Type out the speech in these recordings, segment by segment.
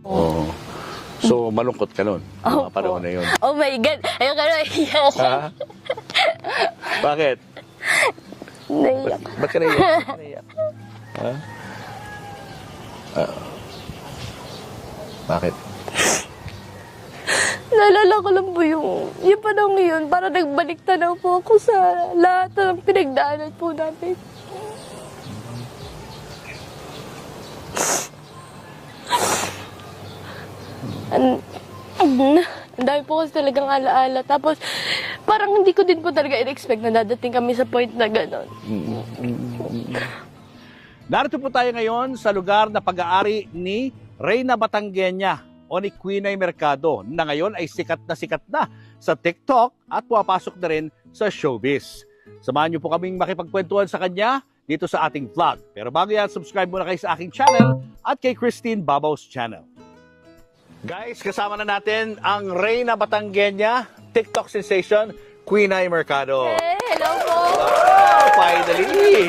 Oo. So, malungkot ka nun, mga panahon na yun. Oh my God! Ayoko na iyak. Ha? Bakit? Naiyak. Ba't ka naiyak? Ba't ka naiyak? Ha? Bakit? Naalala ko lang po yung panahon yun, para nagbalik tanaw po ako sa lahat ng pinagdaanan po namin. Ang dami po kasi talagang alaala. Tapos, parang hindi ko din po talaga in-expect na dadating kami sa point na gano'n. Narito po tayo ngayon sa lugar na pag-aari ni Reyna Batangueña o ni Quinay Mercado na ngayon ay sikat na sa TikTok at pumapasok na rin sa showbiz. Samahan niyo po kaming makipagkwentuhan sa kanya dito sa ating vlog. Pero bago yan, subscribe muna kayo sa aking channel at kay Christine Babau's channel. Guys, kasama na natin ang Reyna Batangueña, TikTok sensation, Quinay Mercado. Hey, hello po! Wow, finally!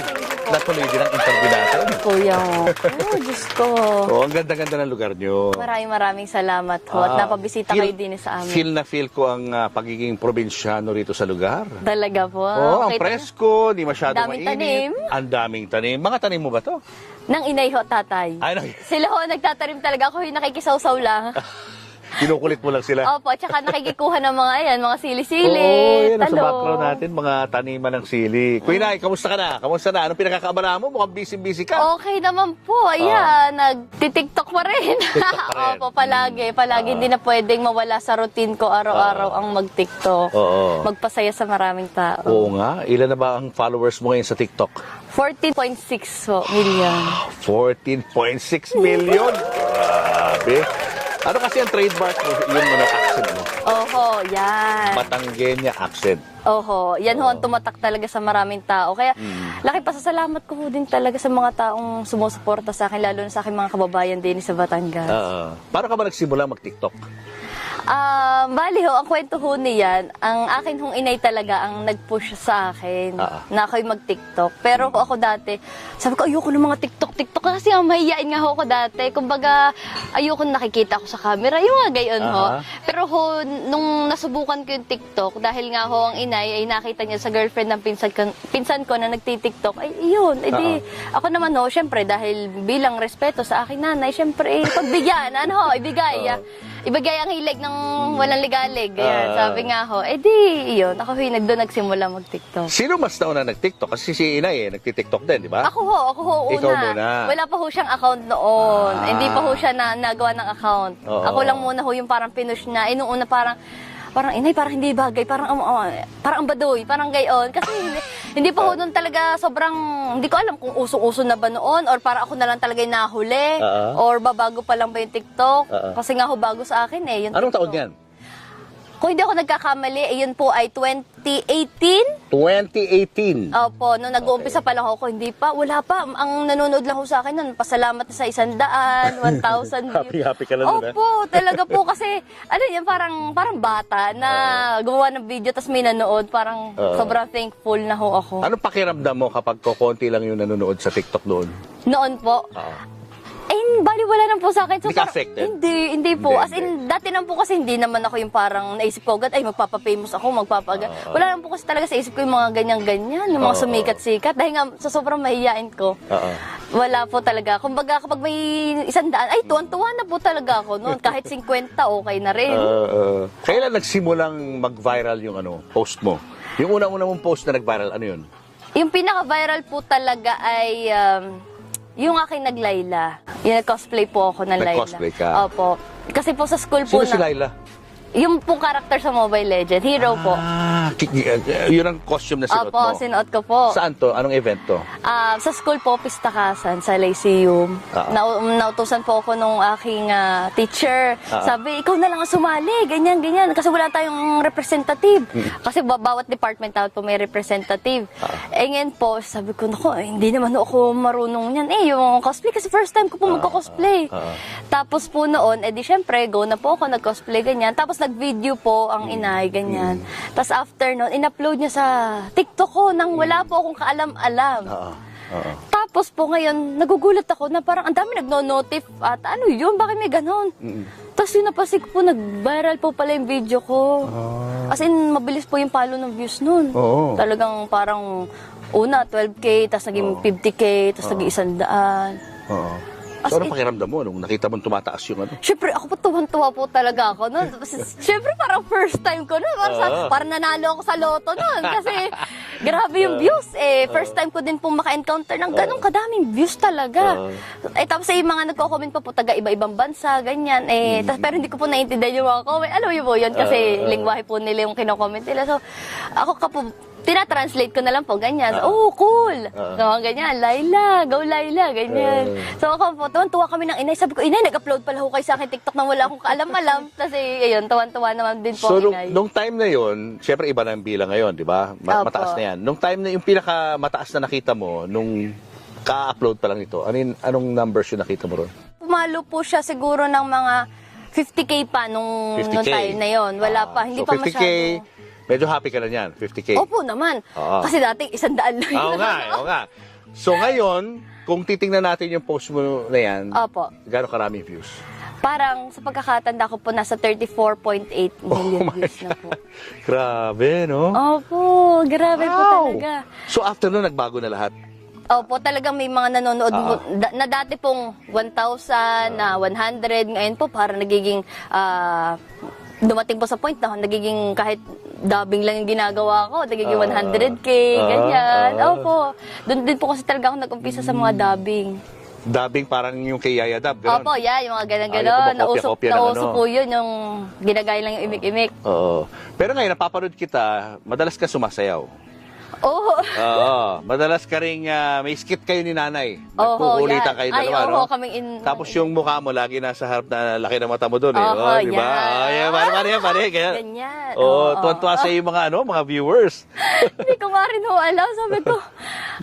Natuloy din ang interview natin. Kuya mo. Oh, Diyos ko. Oh, ang ganda-ganda ng lugar nyo. Maraming salamat ho at napabisita kayo din sa amin. Feel na feel ko ang pagiging probinsyano rito sa lugar. Talaga po. Oh, ang Kita- presko, di masyado Daming mainit. tanim. Ang daming tanim. Mga tanim mo ba to? Nang inay ho, tatay. Ay, Sila ho, nagtatanim talaga. Ako yung nakikisaw-saw lang. kinukulit mo lang sila. Opo, tsaka nakikikuha ng mga sili-sili, Oo, yan ang sa talong. background natin, mga taniman ng sili. Quinay, kamusta ka na? Kamusta na? Anong pinakakaabala mo? Mukhang busy-busy ka. Okay naman po. Ayan, nagtitiktok pa rin. TikTok pa rin. Opo, palagi. Hindi na pwedeng mawala sa routine ko araw-araw ang mag-tiktok. Oo. Magpasaya sa maraming tao. Oo nga. Ilan na ba ang followers mo ngayon sa TikTok? 14.6 million. 14.6 million. Grabe. Ano kasi ang trademark mo? Yun mo na accent mo. Oho, yan. Batangueña accent. Oho, yan ho ang tumatak talaga sa maraming tao. Kaya laki pasasalamat ko ho din talaga sa mga taong sumusuporta sa akin, lalo na sa aking mga kababayan din sa Batangas. Paano ka ba nagsimula mag-TikTok? Bali ho, ang kwento ho niyan, ang akin hong inay talaga ang nag-push sa akin na ako'y mag-TikTok. Pero ako dati, sabi ko, ayoko ng mga TikTok kasi mahihiyain nga ho ako dati. Kumbaga, ayoko nakikita ko sa camera, yung mga gayon ho. Pero ho, nung nasubukan ko yung TikTok, dahil nga ho ang inay ay nakita niya sa girlfriend ng pinsan ko na nagti-TikTok, ay yun, edi ako naman ho, syempre, dahil bilang respeto sa aking nanay, syempre, pagbigyan, ibigay. Ibigay ang hilig ng walang ligalig. Ayan, sabi nga ho, yun, ako ho doon nagsimula mag-TikTok. Sino mas nauna nag-TikTok? Kasi si Inay nagti-TikTok din, di ba? Ako ho, una. Ikaw muna. Wala pa ho siyang account noon. Hindi pa ho siya nagawa ng account. Oo. Ako lang muna ho yung parang pinush na. Nung una parang inay, parang hindi bagay, parang baduy, parang gayon. Kasi hindi pa ho doon talaga sobrang, hindi ko alam kung uso-uso na ba noon or para ako na lang talaga yung nahuli or babago pa lang ba yung TikTok. Kasi nga ho bago sa akin yung Anong TikTok. taon yan? Kung hindi ako nagkakamali, yun po ay 2018. 2018. Opo, nung nag-uumpisa pa lang ako, hindi pa, wala pa. Ang nanonood lang ho sa akin nun, pasalamat na sa 100, 1,000 views. Happy ka lang nun, Opo, talaga po kasi, yan, parang bata na gumawa ng video tapos may nanood, parang sobrang thankful na ho ako. Anong pakiramdam mo kapag konti lang yung nanonood sa TikTok noon? Noon po, bali wala naman po sa akin. Hindi ka affected? Hindi po. Hindi, As in, dati naman po kasi hindi naman ako yung parang naisip ko agad, magpapa-famous ako, Wala naman po kasi talaga sa isip ko yung mga ganyan-ganyan, yung mga sumikat-sikat. Dahil nga sa sobrang mahihiyain ko. Wala po talaga. Kumbaga kapag may 100, tuwan-tuwa na po talaga ako noon. Kahit 50, okay na rin. Kailan nagsimulang mag-viral yung post mo? Yung una-una mong post na nag-viral, ano yun? Yung pinaka-viral po talaga ay yung aking naglayla. Yung nag-cosplay po ako ng Layla. Nag-cosplay ka? Opo. Kasi po sa school po Sino si Laila? Yung pong karakter sa Mobile Legends, hero po. Yun ang costume na sinuot Opo, mo? sinuot ko po. Saan to? Anong event to? Sa school po, Pistakasan, sa Lyceum. Nautusan po ako nung aking teacher. Sabi, ikaw na lang ang sumali, ganyan. Kasi wala tayong representative. Kasi bawat department dapat po may representative. Ngayon po, sabi ko, naku, hindi naman ako marunong yan. Yung cosplay, kasi first time ko po magko-cosplay. Tapos po noon, syempre, go na po ako, nag-cosplay, ganyan. Tapos nag-video po ang inay, ganyan. Tapos after noon, in-upload niya sa TikTok ko nang wala po akong kaalam-alam. Oo. Tapos po ngayon, nagugulat ako na parang ang dami nagno-notif at ano yun, bakit may ganon? Tapos yun napasig po, nag-viral po pala yung video ko. As in, mabilis po yung follow ng views nun. Oo. Talagang parang una 12K, tapos naging 50K, tapos naging 100. Oo. As So, anong in- pakiramdam mo nung nakita mo tumataas yung ano? Siyempre, ako po tuwan-tuwa po talaga ako nun. Siyempre, parang first time ko nun. Parang nanalo ako sa loto nun. Kasi, grabe yung views eh. First time ko din po maka-encounter ng ganong kadaming views talaga. Tapos yung mga nagko-comment pa po, taga iba-ibang bansa, ganyan. Pero hindi ko po naiintindihan yung mga comment. Alam mo po yun, kasi lingwahe po nila yung kino-comment nila. So, ako ka po, tinatranslate ko na lang po, ganyan. Oh, cool! So, ganyan, Laila, go Laila, ganyan. So, ako po, tuwan-tuwa kami ng inay. Sabi ko, inay, nag-upload pala ho kayo sa akin TikTok nang wala akong kaalam-alam. Kasi, ayun, tuwan-tuwa naman din po So, ang inay. nung time na yon, syempre iba na ang bilang ngayon, di ba? Opo. Mataas na yan. Nung time na yung pinakamataas na nakita mo, nung ka-upload pa lang ito, anong numbers yung nakita mo ron? Pumalo po siya siguro ng mga 50K pa nung 50K. time na yon. Wala pa, hindi So, pa 50K, masyado. medyo happy ka na yan, 50K. Opo naman. Oo. Kasi dati 100 lang yun. Oo nga, oo nga. So ngayon, kung titingnan natin yung post mo na yan, Opo. gaano karaming views? Parang sa pagkakatanda ko po, nasa 34.8 million views na po. Grabe, no? Opo, grabe po talaga. So after nun, nagbago na lahat? Opo, talagang may mga nanonood na dati pong 1,000, na 100, ngayon po parang nagiging, dumating po sa point na nagiging kahit dubbing lang yung ginagawa ko, nagiging 100K, ganyan. Opo, doon din po kasi talaga ako nag-umpisa sa mga dubbing. Dubbing parang yung kay Yaya Dab, gano'n? Opo, yeah, yung mga Ayaw ganon-ganon. ko makopya-kopya ng Nauso ano. po yun, yung ginagaya lang yung imik-imik. Oo. Pero ngayon, napapanood kita, madalas ka sumasayaw. Oo. Oo. Madalas ka ring may skit kayo ni nanay. Oho, Nagkukulitan yan. kayo Ay, dalawa, oho, no? kaming Tapos yung mukha mo, lagi nasa harap na laki ng mata mo doon, eh. Oho, Di ba? yan. Oh, yan, pare. Kaya, Ganyan. Oo, tuwan-tuwa sa yung mga viewers. Hindi ko nga rin ho alam. Sabi ko,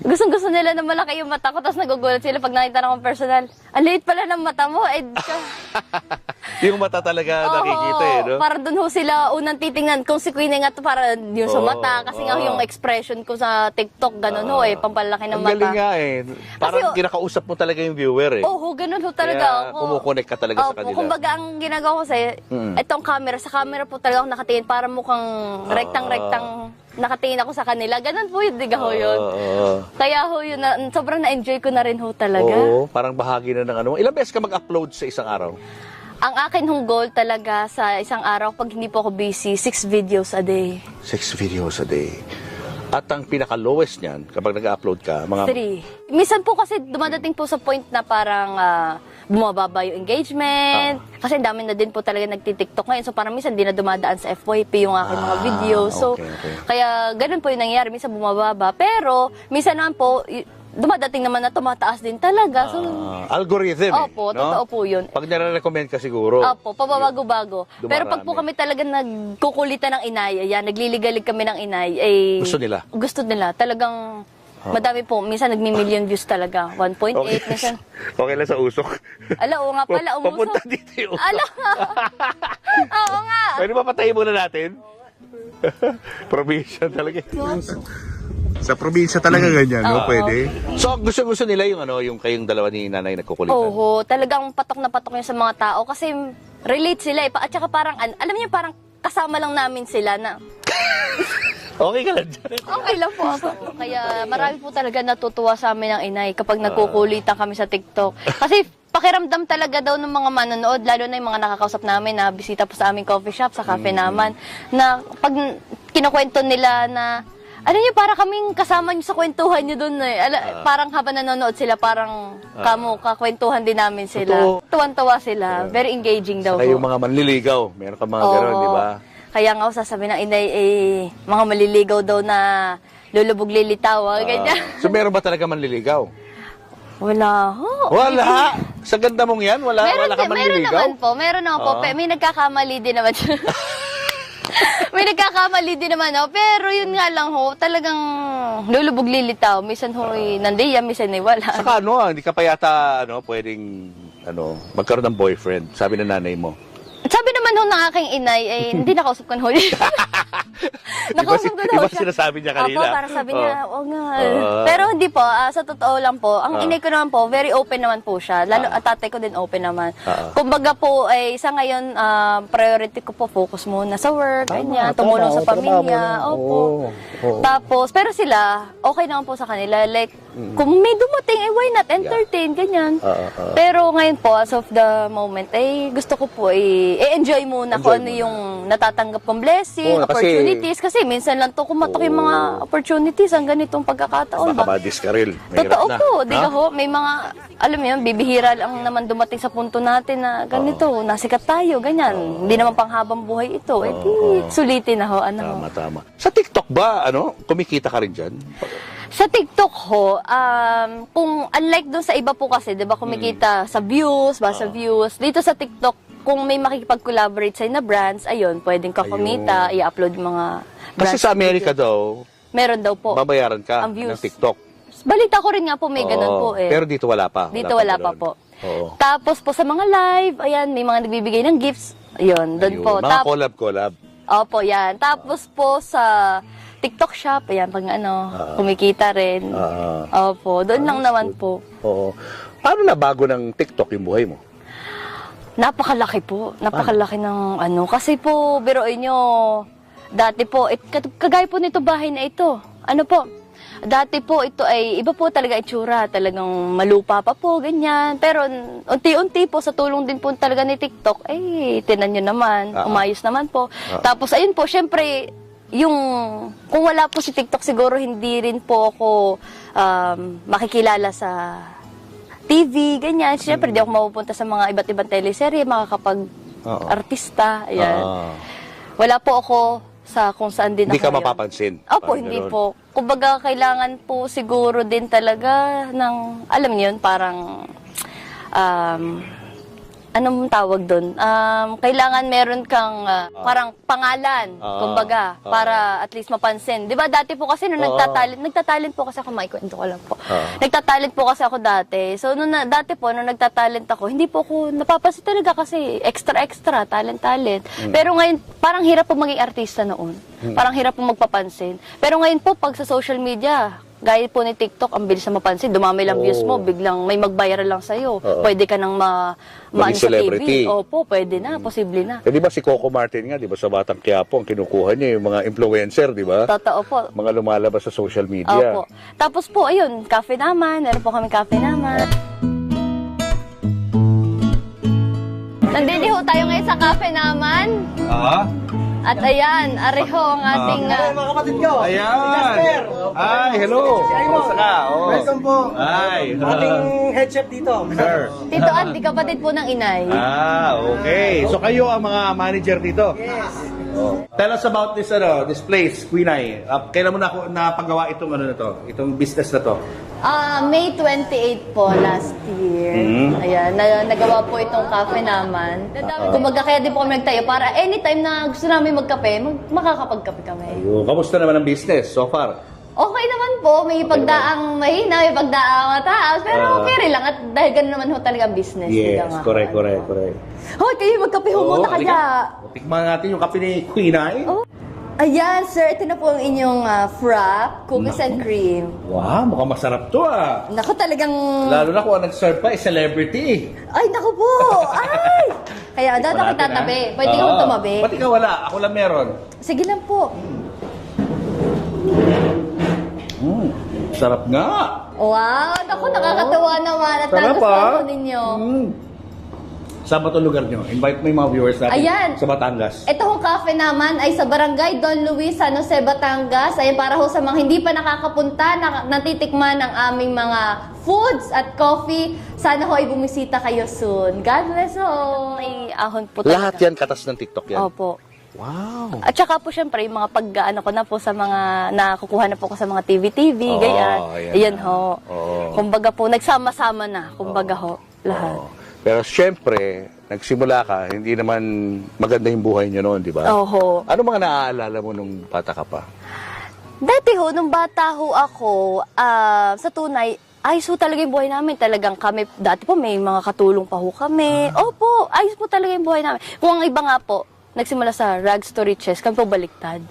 gustong-gusto nila na malaki yung mata ko, tapos nagugulat sila pag nakita na akong personal. Ang liit pala ng mata mo. Yung mata talaga nakikita, eh, no? Para dun ho sila unang titingnan kung si Queen nga to para yung sa mata. Kasi nga yung expression ko sa TikTok, ganun ho eh, pampalaki ng Ang mata. galing nga, eh. Parang Kasi, kinakausap mo talaga yung viewer, eh. Oo, ganun ho talaga Kaya ako. kumukonek ka talaga sa Opo, kanila. kumbaga ang ginagawa ko sa itong camera, sa camera po talaga ako nakatingin para mukhang rektang-rektang nakatingin ako sa kanila. Ganun po yun, diga ho yun. Oo. Kaya ho yun, sobrang na-enjoy ko na rin ho talaga. Oo, parang bahagi na ng ano. Ilang beses ka mag-upload sa isang araw? Ang akin hong goal talaga sa isang araw, pag hindi po ako busy, 6 videos a day. 6 videos a day. At ang pinaka-lowest niyan, kapag nag-upload ka, mga... 3. Minsan po kasi dumadating po sa point na parang bumababa yung engagement. Kasi ang dami na din po talaga nagtitiktok ngayon. So parang minsan di na dumadaan sa FYP yung aking mga videos. So okay. kaya ganun po yung nangyayari. Minsan bumababa. Pero minsan naman po, dumadating naman na tumataas din talaga. So, algorithm, opo, eh, no? totoo po yun. Pag nare-recommend ka siguro. Opo, pababago-bago. Dumarami. Pero pag po kami talaga nagkukulitan ng inay, ayan, nagliligalig kami ng inay, eh... Gusto nila? Gusto nila. Talagang madami po. Minsan nagmi-million views talaga. 1.8, minsan. Okay lang sa usok. Ala, oo nga pala, umuso. Papunta dito yung usok. Ala! Oo nga. Pwede ba patayin muna natin? Probinsya talaga. Sa probinsya talaga ganyan, no? Oo. Pwede. So, gusto nila yung yung kayong dalawa ni nanay nagkukulitan. Oo, talagang patok na patok yun sa mga tao kasi relate sila eh. At saka parang, alam niyo, parang kasama lang namin sila na Okay ka lang dyan. okay lang po ako. Kaya marami po talaga natutuwa sa amin ng inay kapag nagkukulitan kami sa TikTok. Kasi pakiramdam talaga daw ng mga manonood, lalo na yung mga nakakausap namin na bisita po sa aming coffee shop, sa cafe naman, na pag kinukwento nila na alam niyo, para kaming kasama niyo sa kwentuhan niyo doon eh. Parang habang nanonood sila, parang kakwentuhan din namin sila. Totoo. Tuwan-tuwa sila. Very engaging daw Saka yung po. mga manliligaw. Meron ka mga gano'n, Oo. di ba? Kaya nga ako sasabihin ng inay, mga maliligaw daw na lulubog lilitaw, ganyan. So, meron ba talaga manliligaw? Wala ho. Wala! Sa ganda mong yan, wala ka Meron manliligaw? naman po. May nagkakamali din naman. May nagkakamali din naman, ho. Pero yun nga lang ho, talagang lulubog lilitaw. Minsan ho, nandiyan, minsan wala. Saka hindi ka pa yata pwedeng magkaroon ng boyfriend, sabi ng nanay mo. Sabi naman ngayon ho ng aking inay, ay hindi nakausap ko na ho. Nakausap ko na ho Diba siya. sinasabi niya kanina? Opo, parang sabi niya, oo nga. Oo. Pero hindi po, sa totoo lang po, ang inay ko naman po, very open naman po siya. Lalo, at tatay ko din open naman. Kumbaga po, ay sa ngayon, priority ko po, focus muna sa work, ganyan, tumulong sa pamilya. Opo. Tapos, pero sila, okay naman po sa kanila. Like, kung may dumating, why not entertain, ganyan. Pero ngayon po, as of the moment, gusto ko po, i-enjoy muna kung ano yung natatanggap kong blessing, opportunities. Kasi minsan lang to kumatok yung mga opportunities ang ganitong pagkakataon. Baka madiskaril. Totoo po, di ka ho, may mga, alam mo yun, bibihira lang naman dumating sa punto natin na ganito, nasikat tayo, ganyan. Hindi naman panghabang buhay ito. Sulitin na ho, ano. Tama. Sa TikTok ba, kumikita ka rin dyan? Sa TikTok ho, kung unlike doon sa iba po kasi, 'di ba, kumikita sa views, sa views. Dito sa TikTok, kung may makikipag-collaborate sa na brands, ayun, pwedeng ka kumita, i-upload yung mga brands. Kasi sa Amerika daw, meron daw po. babayaran ka Ang views. ng TikTok. Balita ko rin nga po may ganun po eh. Pero dito wala pa. Dito wala pa ganun. po. Oo. Tapos po sa mga live, ayan, may mga nagbibigay ng gifts. Ayun, doon po. Mga collab. Opo, yan. Tapos po sa TikTok shop, ayan, pag kumikita rin. Opo, doon lang naman po. Oo. Paano na bago ng TikTok yung buhay mo? Napakalaki po. Napakalaki ng Kasi po, biruin nyo, dati po, kagaya po nito bahay na ito. Ano po, dati po ito ay iba po talaga itsura. Talagang malupa pa po, ganyan. Pero unti-unti po, sa tulong din po talaga ni TikTok, tinan nyo naman, umayos naman po. Tapos ayun po, syempre, kung wala po si TikTok, siguro hindi rin po ako makikilala sa TV, ganyan. Siyempre, di ako mapupunta sa mga iba't ibang teleserye, makakapag-artista, ayan. Wala po ako sa kung saan din Hindi ako ka mapapansin. Opo, hindi po. Kumbaga, kailangan po siguro din talaga ng, alam niyo yun, parang, anong tawag doon? Kailangan meron kang parang pangalan, kumbaga, para at least mapansin. 'Di ba dati po kasi nung nagtatalent po kasi ako, maikwento ko lang po. Nagtatalent po kasi ako dati. So dati po nung nagtatalent ako, hindi po ako napapansin talaga kasi extra talent. Pero ngayon parang hirap po maging artista noon. Parang hirap po magpapansin. Pero ngayon po pag sa social media, gaya po ni TikTok, ang bilis na mapansin. Dumami lang views mo, biglang may mag-viral lang sa'yo. Pwede ka nang Maging sa celebrity. TV. Opo, pwede na, posible na. Di ba si Coco Martin nga, di ba sa Batang Quiapo, ang kinukuha niya yung mga influencer, di ba? Totoo po. Mga lumalabas sa social media. Opo. Tapos po, ayun, cafe naman. Meron po kami cafe naman. Nandito ho tayo ngayon sa cafe naman. At ayan, areho ang ating... mga kapatid ko. Ayan! Ay, hello! Kamusta ka? Welcome po. Ay! Ating head chef dito. Sir. Tito Andy, kapatid po ng inay. Okay. So kayo ang mga manager dito? Yes. Tell us about this place, Queen Ay. Kailan mo napagawa itong business na to? May 28 po last year. Ayan, nagawa po itong cafe naman. Kumbaga kaya din po kami nagtayo para anytime na gusto namin magkape, makakapagkape kami. Ayun. Kamusta naman ang business so far? Okay naman po, may pagdaang mahina, may pagdaang mataas, pero okay rin lang at dahil ganun naman ho talaga ang business. Yes, Nga. correct. Hoy, kayo magkape ho muna kaya. Tikman natin yung kape ni Queen Ay. Ayan, sir, ito na po ang inyong frap, cookies and cream. Wow, mukhang masarap to Naku, talagang... Lalo na kung ang nag-serve pa, celebrity. Ay, naku po! Ay! Kaya, dapat ako tatabi. Pwede akong tumabi. Pati ka wala, ako lang meron. Sige lang po. Sarap nga. Wow! Naku, nakakatawa naman at Sarap, nagustuhan ko ninyo. Saan ba itong lugar nyo? Invite mo yung mga viewers natin Ayan. sa Batangas. Ito hong cafe naman ay sa Barangay Don Luis, San Jose, Batangas. Ayan, para ho sa mga hindi pa nakakapunta, natitikman ang aming mga foods at coffee. Sana ho ay bumisita kayo soon. God bless ho! Ay, ahon po talaga. Lahat yan katas ng TikTok yan? Opo. Wow. At saka po syempre, yung mga pag-ano ko na po sa mga, nakukuha na po ko sa mga TV, ganyan. Ayan ho. Kumbaga po, nagsama-sama na. Kumbaga ho, lahat. Pero syempre, nagsimula ka, hindi naman maganda yung buhay niyo noon, di ba? Oho. Ano mga naaalala mo nung bata ka pa? Dati ho, nung bata ho ako, sa tunay, ayos po talaga yung buhay namin. Talagang kami, dati po may mga katulong pa ho kami. Opo, ayos po talaga yung buhay namin. Kung ang iba nga po, nagsimula sa rags to riches, kami po baliktad.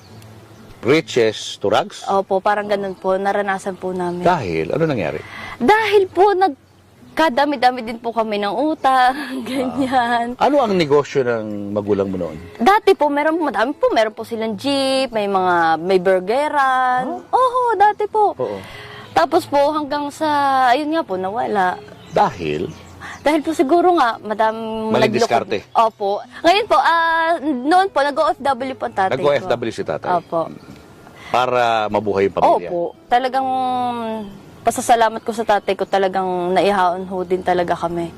Riches to rags? Opo, parang ganun po, naranasan po namin. Dahil, ano nangyari? Dahil po, nagkadami-dami din po kami ng utang, ganyan. Ano ang negosyo ng magulang mo noon? Dati po, madami po, meron po silang jeep, may burgeran. Oo, dati po. Oo. Tapos po, hanggang sa, ayun nga po, nawala. Dahil? Dahil po siguro nga, madam... Maling diskarte. Opo. Ngayon po, noon po, nag-OFW po ang tatay ko. Nag-OFW si tatay? Opo. Para mabuhay yung pamilya? Opo. Talagang pasasalamat ko sa tatay ko, talagang naihaon ho din talaga kami.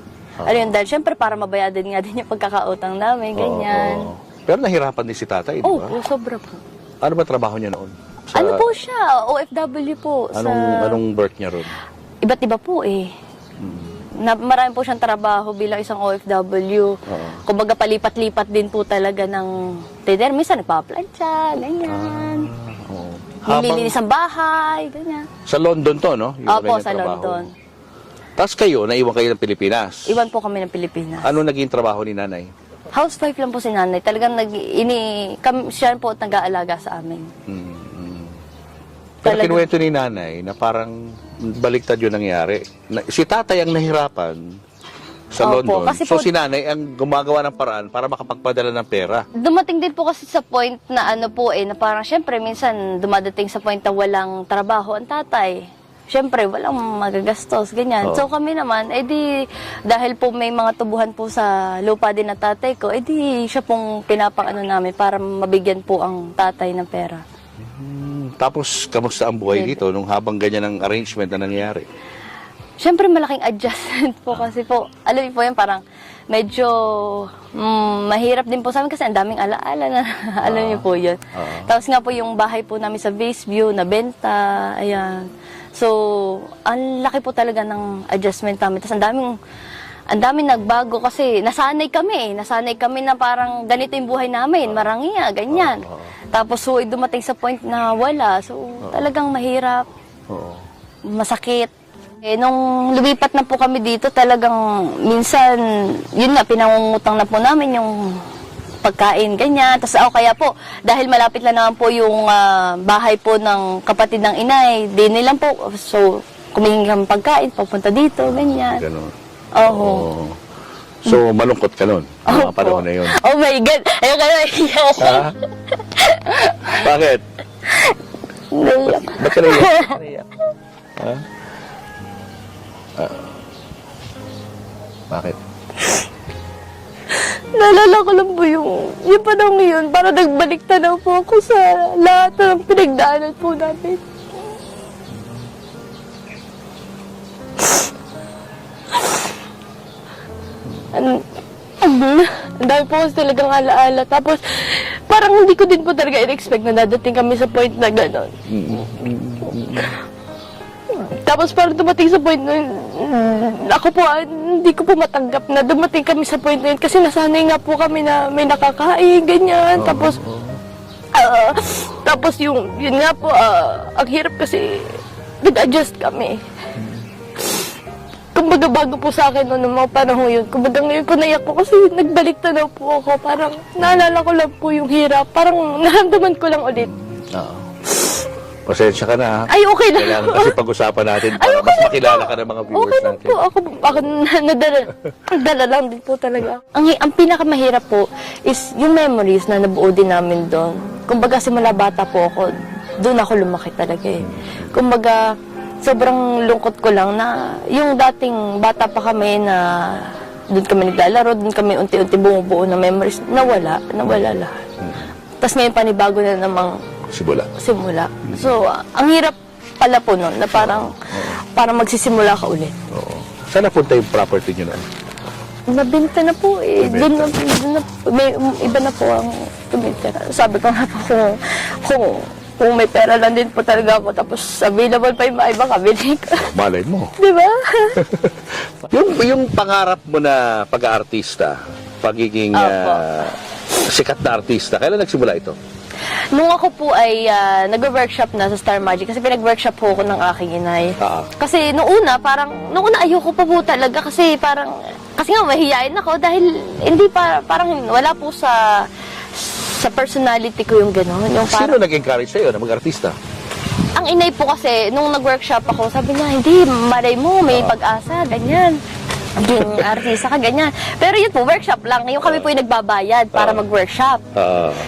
Ano yun, dahil syempre para mabayadan nga din yung pagkakautang namin, ganyan. Oo. Pero nahirapan din si tatay, di ba? Opo, sobra po. Ano ba trabaho niya noon? Ano po siya? OFW po. Anong work niya ron? Iba't iba po eh. Marami po siyang trabaho bilang isang OFW. Kumbaga palipat-lipat din po talaga ng teder. Minsan nagpa-plancha, ganyan. Nililinis ang bahay, ganyan. Sa London to, no? Yung Opo, kanyang sa trabaho. London. Tapos kayo, naiwan kayo ng Pilipinas. Iwan po kami ng Pilipinas. Ano naging trabaho ni nanay? Housewife lang po si nanay. Talagang siya po at nag-aalaga sa amin. Pero Talaga. kinuwento ni nanay na parang baliktad yun nangyari. Si tatay ang nahirapan sa Opo, London. kasi So po- si nanay ang gumagawa ng paraan para makapagpadala ng pera. Dumating din po kasi sa point na ano po na parang syempre minsan dumadating sa point na walang trabaho ang tatay. Syempre, walang magagastos, ganyan. Oo. So kami naman, dahil po may mga tubuhan po sa lupa din ng tatay ko, siya pong pinapang-ano namin para mabigyan po ang tatay ng pera. Tapos, kamusta ang buhay dito nung habang ganyan ang arrangement na nangyari? Syempre, malaking adjustment po kasi po, alam niyo po yan, parang medyo mahirap din po sa amin kasi ang daming alaala na alam niyo po yun. Tapos nga po yung bahay po namin sa View, nabenta, ayan. So, ang laki po talaga ng adjustment namin. Tapos ang daming nagbago kasi nasanay kami na parang ganito yung buhay namin, marangiya, ganyan. Tapos so, dumating sa point na wala. So, talagang mahirap, masakit. Nung lumipat na po kami dito, talagang minsan, yun nga, pinangungutang na po namin yung pagkain, ganyan. Tapos kaya po, dahil malapit lang naman po yung bahay po ng kapatid ng inay, di nilang po, so, kumihingi kami pagkain, papunta dito, ganyan. Ganun. Oo. So, malungkot ka nun, ang mga Opo. panahon na yun. Oh my God! Ayun ka na, iyak. Ha? Bakit? Naiyak. Ba't ka naiyak? Ha? Bakit? Naalala ko lang po yung panahon yun, para nagbalik tanaw po ako sa lahat ng pinagdaanan po namin. Ang dami po kasi talagang alaala. Tapos, parang hindi ko din po talaga in-expect na dadating kami sa point na gano'n. Tapos parang dumating sa point na ako po, hindi ko po matanggap na dumating kami sa point na yun kasi nasanay nga po kami na may nakakain, ganyan. Tapos yun nga po, ang hirap kasi nag-adjust kami. Kumbaga bago po sa akin noong mga panahon yun, kumbaga ngayon po naiyak ko kasi nagbalik tanaw po ako. Parang naalala ko lang po yung hirap, parang naramdaman ko lang ulit. Pasensya ka na, ha? Ay, okay lang. Kailangan kasi pag-usapan natin para okay mas makilala ka ng mga viewers Okay lang natin. po. Ako nadala lang din po talaga. Ang pinakamahirap po is yung memories na nabuo din namin doon. Kumbaga simula bata po ako, doon ako lumaki talaga eh. Kumbaga, sobrang lungkot ko lang na yung dating bata pa kami na doon kami naglalaro, doon kami unti-unti bumubuo ng memories, nawala lahat. Tapos ngayon panibago na namang simula. So, ang hirap pala po nun, na parang magsisimula ka ulit. Oo. Saan napunta yung property nyo na? Nabenta na po eh. Nabenta. Doon na, may iba na po ang tumitira. Sabi ko nga po kung may pera lang din po talaga ako, tapos available pa yung mga iba, kabili ko. Malay mo. Di ba? yung pangarap mo na pag-aartista, pagiging Opo. sikat na artista, kailan nagsimula ito? Nung ako po ay nag-workshop na sa Star Magic, kasi pinag-workshop po ako ng aking inay. Kasi nung una ayoko pa po talaga kasi nga mahihiyain ako dahil hindi parang wala po sa personality ko yung gano'n. Yung Sino nag-encourage sa'yo na mag-artista? ang inay po kasi, nung nag-workshop ako, sabi niya, hindi, malay mo, may pag-asa, ganyan. Maging artista ka, ganyan. Pero yun po, workshop lang. Yung kami po yung nagbabayad para mag-workshop.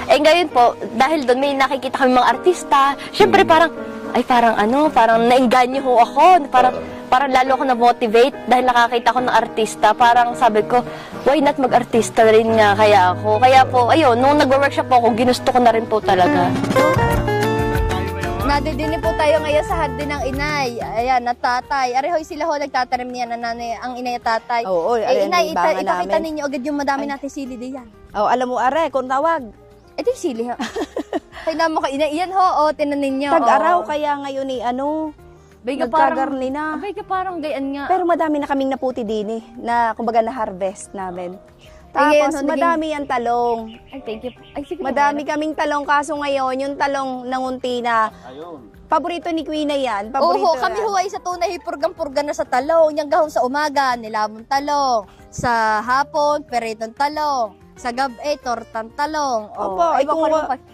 Ngayon po, dahil doon may nakikita kami mga artista, syempre parang naengganyo ho ako. Parang lalo ako na-motivate dahil nakakita ko ng artista. Parang sabi ko, why not mag-artista rin nga kaya ako. Kaya po, ayun, nung nag-workshop po ako, ginusto ko na rin po talaga. Nadidini po tayo ngayon sa hardin ng inay. Ayan, at tatay. Arehoy sila ho, nagtatanim niya na nanay, ang inay at tatay. Oo, inay, ipakita ninyo agad yung madami natin sili diyan. Oh, alam mo, are, kung tawag. Di sili ha. Kailan mo ka, inay, yan ho, tinan ninyo. Tag-araw, kaya ngayon nagkagarni na. Abay ka parang gayan nga. Pero madami na kaming naputi din na kumbaga na-harvest namin. ngayon, Tapos madami ang talong. Ay, thank you. Ay, sige. Madami kaming talong, kaso ngayon, yung talong nangunti na, paborito ni Queen na yan. Paborito Kami huway sa tunay, purgang-purga na sa talong. Yung gahon sa umaga, nilamong talong. Sa hapon, peritong talong. Sa gabi, tortang talong. Opo, ay, kung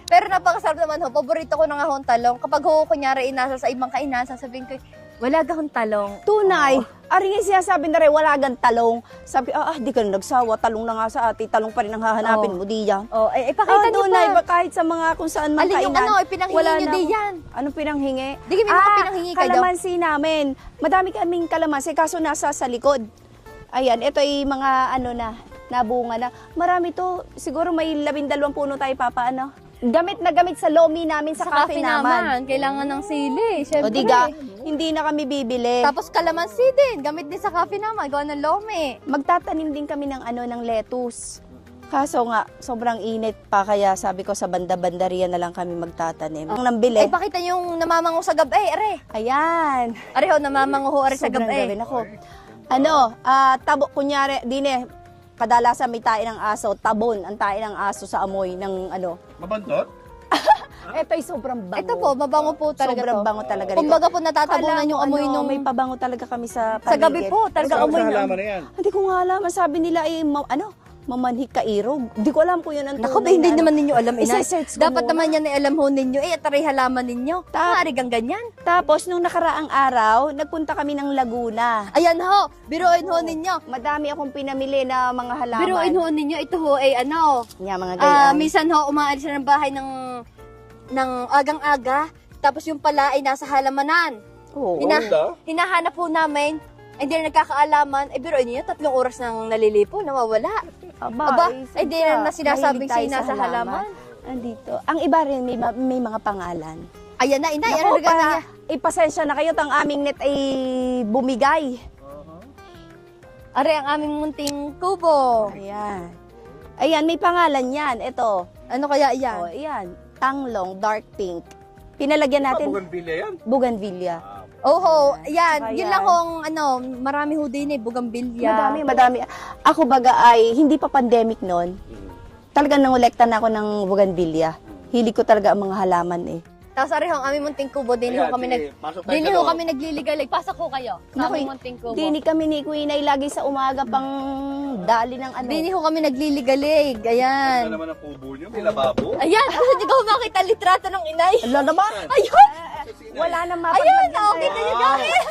pero napakasarap naman ho. Paborito ko ng ahon talong. Kapag kunyari inasa sa ibang kainasan, sabihin ko, wala gahon talong. tunay. Ari nga sinasabi na rin, wala gan talong. Sabi, di ka na nagsawa, talong na nga sa ati, talong pa rin ang hahanapin mo, di yan. Ipakita niyo tunay, pa. kahit sa mga kung saan man Alin yung kainan. pinanghingi niyo di yan. Anong pinanghingi? Di kami mga pinanghingi kayo. Kalamansi namin. Madami kaming kalamansi, kaso nasa sa likod. Ayan, ito ay mga nabunga na. Marami to, siguro may 12 puno tayo papaano. Gamit na gamit sa lomi namin sa cafe naman. Kailangan ng sili, O syempre. diga, hindi na kami bibili. Tapos kalamansi din, gamit din sa cafe naman, gawa ng lomi. Magtatanim din kami ng ng lettuce. Kaso nga, sobrang init pa, kaya sabi ko sa banda-banda riyan na lang kami magtatanim. Ang nambili. Ay, pakita yung namamango sa gabi, are. Ayan. Areho, namamango ho, are sa Sobrang gabi. gawin ako. Tabo, kunyari, dine, kadalasan may tae ng aso, tabon ang tae ng aso sa amoy ng Mabandot? Eto'y sobrang bango. Ito po, mabango po talaga Sobrang to. bango talaga rito. Kumbaga po natatabunan Kala yung mo, amoy nung... may pabango talaga kami sa paligid. Sa gabi po, talaga amoy na. na yan? Hindi ko nga alam. Sabi nila mamanhik ka irog. Hindi ko alam kung yun ang Naku, tunay hindi na naman ninyo alam, inay. Isa-search ko Dapat muna. naman yan alam ho ninyo. Taray halaman ninyo. Maarigang ganyan. Tapos, nung nakaraang araw, nagpunta kami ng Laguna. Ayan ho, biruin ho ninyo. Madami akong pinamili na mga halaman. Biruin ho ninyo, ito ho ay Nga, mga ganyan. minsan ho, umaalis na ng bahay ng agang-aga. Tapos yung pala ay nasa halamanan. Oo. Hinahanap po namin, hindi na nagkakaalaman. Biruin niyo, 3 oras nang nalilipo, nawawala. Aba, hindi na sinasabing nasa halaman. Andito. Ang iba rin, may mga pangalan. Ayan na, inay, Naku, ano na pasensya na kayo, ang aming net ay bumigay. Are, ang aming munting kubo. Ayan, may pangalan yan. Ito. Ano kaya iyan? Oh, ayan. Tanglong, dark pink. Pinalagyan natin. Bougainvillea yan? Bougainvillea. Oho, yan. Saka Yun yan. lang kong, marami ho din bugambilya. Madami. Ako baga ay, hindi pa pandemic noon. Talagang nangolekta na ako ng bougainvillea. Hilig ko talaga ang mga halaman eh. Tapos are ho, ang aming munting kubo, din ho kami nagliligalig. Pasok ho kayo sa aming munting kubo. Dini kami ni Queen ay lagi sa umaga pang dali ng Dini ho kami nagliligalig. Ayan. naman ang kubo nyo? May lababo? Ayan, hindi ko makita litrato ng inay. Ala naman. Ayun! Wala na Ayun! mapaglagyan. Oh, kita niyo gamit!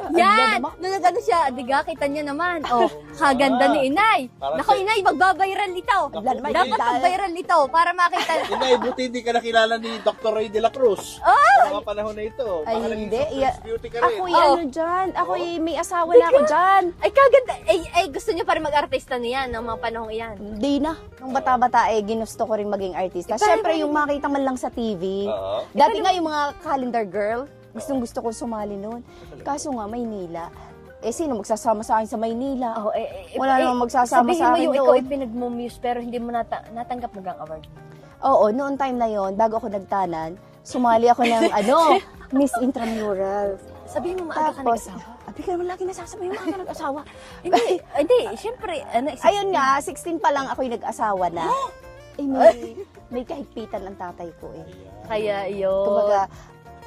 Yan! Nung nagano siya, diga, kita niyo naman. Oh, kaganda ni inay. Nako inay, magbabiral ito. Dapat mag-viral ito para makita. Inay, buti hindi ka nakilala ni Dr. Ray de la Cruz. Sa mga panahon na ito. Ay, Baka naging hindi. success beauty ka rin. Ako yan dyan. Ako may asawa na ako dyan. Ay, kaganda. Ay, gusto niyo pa rin mag-artista niyan ng mga panahong iyan. Hindi na. Nung bata-bata ginusto ko rin maging artista. Siyempre, yung makita man lang sa TV. Dati nga yung mga calendar girl, gustong-gusto ko sumali noon. Kaso nga, Maynila. Sino magsasama sa akin sa Maynila? Wala namang magsasama sa akin sabihin mo yung doon. ikaw ay pinagmumuse pero hindi mo natanggap mo gang award. Oo, noon time na yon, bago ako nagtanan, sumali ako ng Miss Intramural. Sabihin mo maaga ka Tapos, nag-asawa. abi ka naman lagi nasasabi yung mga nag-asawa. Hindi, syempre. Ayun nga, 16 pa lang ako'y nag-asawa na. may kahigpitan ang tatay ko eh. Kaya yun. Kumbaga,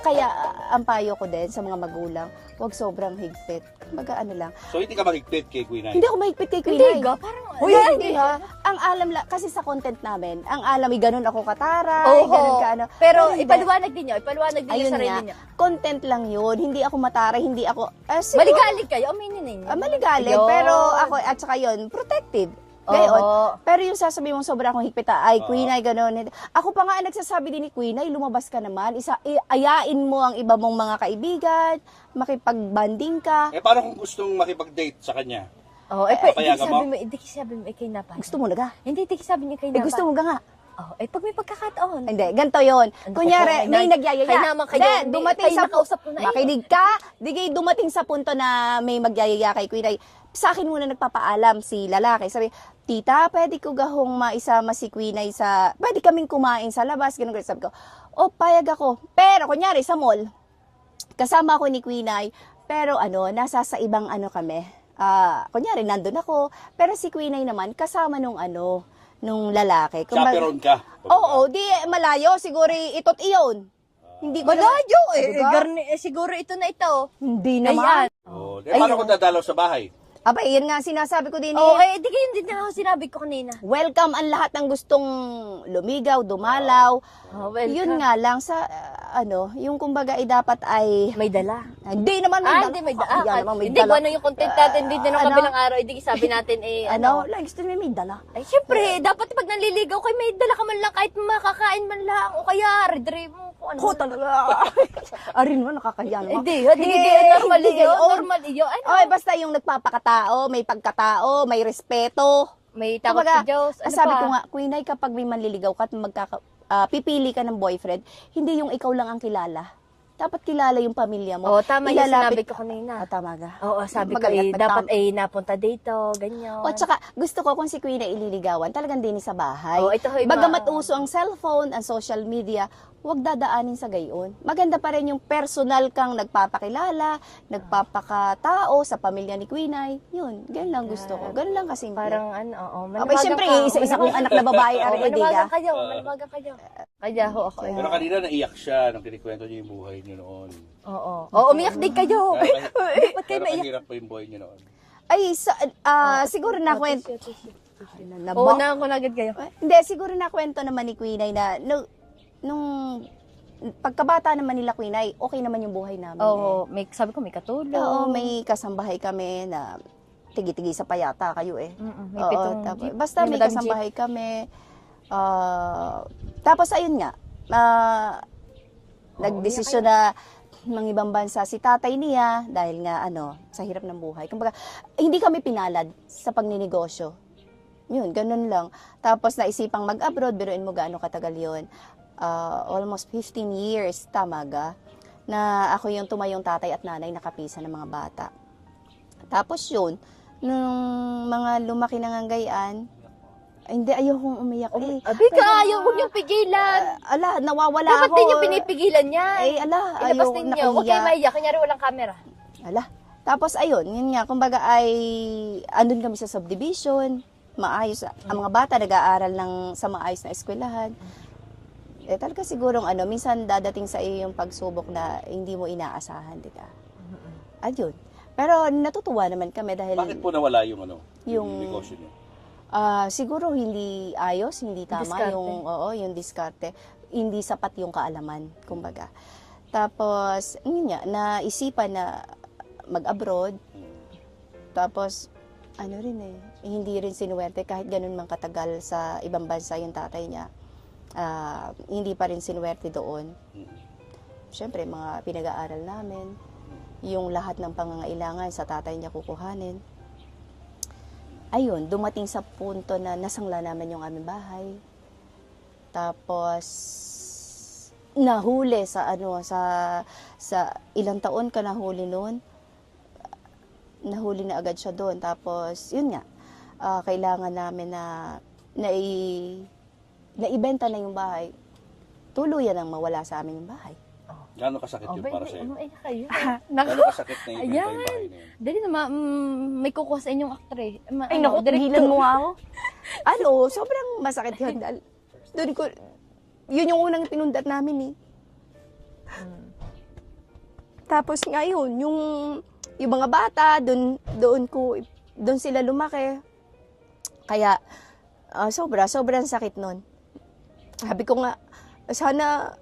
kaya ang payo ko din sa mga magulang, huwag sobrang higpit. Kumbaga ano lang. So, hindi ka mahigpit kay Queen Ay? Hindi ako mahigpit kay Queen Hindi Ay. ga, parang Uy, hindi ha. Ang alam lang, kasi sa content namin, ang alam, ganun ako kataray, Oo. ganun ka ano. Pero hindi. ipaliwanag din niyo sa Ayun sarili nga, niyo. content lang yun. Hindi ako mataray, hindi ako... Maligalig kayo, aminin ninyo. Maligalig, Ayun. pero ako, at saka yun, protective. Gayon. Oo. Pero yung sasabihin mong sobra akong higpit, ay, Queen Ay, gano'n. Ako pa nga ang nagsasabi din ni Queen Ay, lumabas ka naman, ayain mo ang iba mong mga kaibigan, makipag-banding ka. Paano kung gustong makipag-date sa kanya? Oh, papayagan mo? hindi sabi mo ikay na pa. Gusto mo na ga? Hindi sabi niyo ikay na pa. Gusto mo ga nga? Oh, pag may pagkakataon. Hindi, ganito yun. Kunyari, may nagyayaya. Kaya naman kayo, Hindi, dumating kayo sa nakausap mo na eh. makinig ka. Di kayo dumating sa punto na may magyayaya kay Queen Ay. Sa akin muna nagpapaalam si lalaki. Sabi, tita, pwede ko gahong maisama si Queen Ay sa, pwede kaming kumain sa labas. Ganun, ganun. Sabi ko, payag ako. Pero, kunyari, sa mall, kasama ako ni Queen Ay, pero nasa sa ibang kami. Kunyari, nandun ako. Pero si Queen Ay naman, kasama nung lalaki. Chaperon ka? Oo, di malayo. Siguro itot iyon. Hindi ko Malayo Diba? siguro ito na ito. Hindi naman. Paano kung dadalaw sa bahay? Abay, yun nga sinasabi ko din Di kayo din na ako sinabi ko kanina. Welcome ang lahat ng gustong lumigaw, dumalaw. Welcome. Yun nga lang sa yung kumbaga ay dapat ay May dala. hindi naman may dala. Hindi may dala. Yan naman may Hindi dala. ko ano yung content natin, hindi din kabilang araw, hindi sabi natin Like, gusto niya may dala. Ay, syempre, dapat pag nanliligaw kayo, may dala ka man lang kahit makakain man lang o kaya redre mo kung ano. Ko talaga. Arin mo, nakakahiya naman. Hindi normal hindi yun. gayon. Normal yun. Okay, basta yung nagpapakatao, may pagkatao, may respeto. May takot Kumbaga, sa Diyos. Ano sabi pa? ko nga, Queen Ay, kapag may manliligaw ka at pipili ka ng boyfriend, hindi yung ikaw lang ang kilala. Dapat kilala yung pamilya mo. Oo, tama yung Ilalapit sinabi ko kanina. tama ga. Oo, sabi ko Magagat dapat napunta dito, ganyan. O, tsaka, gusto ko kung si Queen Ay ililigawan, talagang din sa bahay. Oo, ito, iba. Bagamat uso ang cellphone, ang social media, huwag dadaanin sa gayon. Maganda pa rin yung personal kang nagpapakilala, nagpapakatao sa pamilya ni Queen Ay. Yun, ganun lang gusto ko. Ganun lang kasi. Parang Okay, syempre, isa-isa kong anak na babae, Maniwagan kayo. Kaya ho ako. Pero kanina naiyak siya nung kinikwento niya yung buhay niyo noon. Oo, umiyak din kayo. Ba't kayo Pero maiyak? kahirap pa yung buhay niyo noon. Ay, siguro na kwento. Oo, na ako agad kayo. Hindi, siguro na kwento naman ni Queen Ay na nung pagkabata naman nila Queen Ay, okay naman yung buhay namin. Oo, sabi ko may katulong. Oo, may kasambahay kami na tigi-tigi sa payata kayo eh. May Oo, pitong tapos, jeep. basta may Madam kasambahay kami. Tapos ayun nga, nagdesisyon na ng ibang bansa si tatay niya dahil nga sa hirap ng buhay. Kumbaga, hindi kami pinalad sa pagninegosyo. Yun, ganun lang. Tapos naisipang mag-abroad, biruin mo gaano katagal yun. Almost 15 years, tama ga, na ako yung tumayong tatay at nanay nakapisa ng mga bata. Tapos yun, nung mga lumaki ng gayaan, hindi, ayokong umiyak eh. Abi ka, huwag niyong pigilan. Nawawala Dapat ako. din yung pinipigilan niya. Ayaw, Ilabas ninyo. Huwag kayo maiyak. Kanyari walang camera. Tapos ayun, yun nga, kumbaga ay, andun kami sa subdivision, maayos, ang mga bata nag-aaral sa maayos na eskwelahan. Talaga sigurong minsan dadating sa iyo yung pagsubok na hindi mo inaasahan, di ka? Ayun. Pero natutuwa naman kami dahil... Bakit po nawala yung Yung- negosyo niyo? Siguro hindi ayos, hindi tama Diskarte. yung diskarte. Hindi sapat yung kaalaman, kumbaga. Tapos, yun nga, naisipan na mag-abroad. Tapos, hindi rin sinuwerte kahit ganun man katagal sa ibang bansa yung tatay niya. Hindi pa rin sinuwerte doon. Siyempre, mga pinag-aaral namin, yung lahat ng pangangailangan sa tatay niya kukuhanin. Ayun, dumating sa punto na nasangla namin yung aming bahay. Tapos, nahuli sa ilang taon ka nahuli noon. Nahuli na agad siya doon. Tapos, yun nga, kailangan namin na ibenta na yung bahay. Tuluyan ang mawala sa amin yung bahay. Gaano kasakit yun para sa'yo? kayo. Gaano kasakit na yung Ayan. bahay na yun? Dali na, may kukuha sa inyong actress. Ay, naku, tigilan mo nga ako. Sobrang masakit yun. Yun yung unang pinundat namin eh. Tapos ngayon, yung mga bata, doon sila lumaki. Kaya, sobrang sakit nun. Sabi ko nga, sana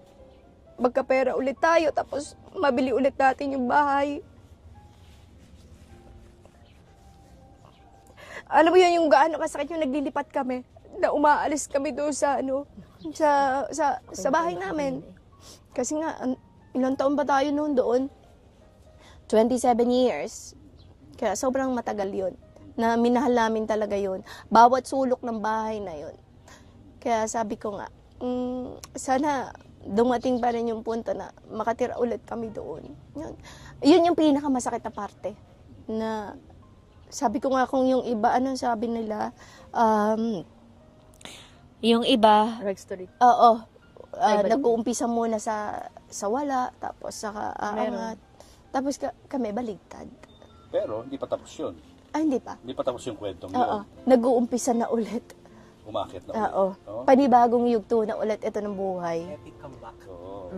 magkapera ulit tayo, tapos mabili ulit natin yung bahay. Alam mo yun, yung gaano kasakit yung naglilipat kami, na umaalis kami doon sa bahay namin. Kasi nga, ilang taon ba tayo noon doon? 27 years. Kaya sobrang matagal yun. Na minahal namin talaga yun. Bawat sulok ng bahay na yun. Kaya sabi ko nga, sana dumating pa rin yung punto na makatira ulit kami doon. Yun yung pinakamasakit na parte. Na sabi ko nga kung yung iba, sabi nila, yung iba, oo, nag-uumpisa muna sa wala, tapos saka aangat. Tapos kami baligtad. Pero hindi pa tapos yun. Ay, hindi pa. Hindi pa tapos yung kwentong Oo, nag-uumpisa na ulit. Umakit na ulit. Oo, panibagong yugto na ulit ito ng buhay. Epic comeback. Oo.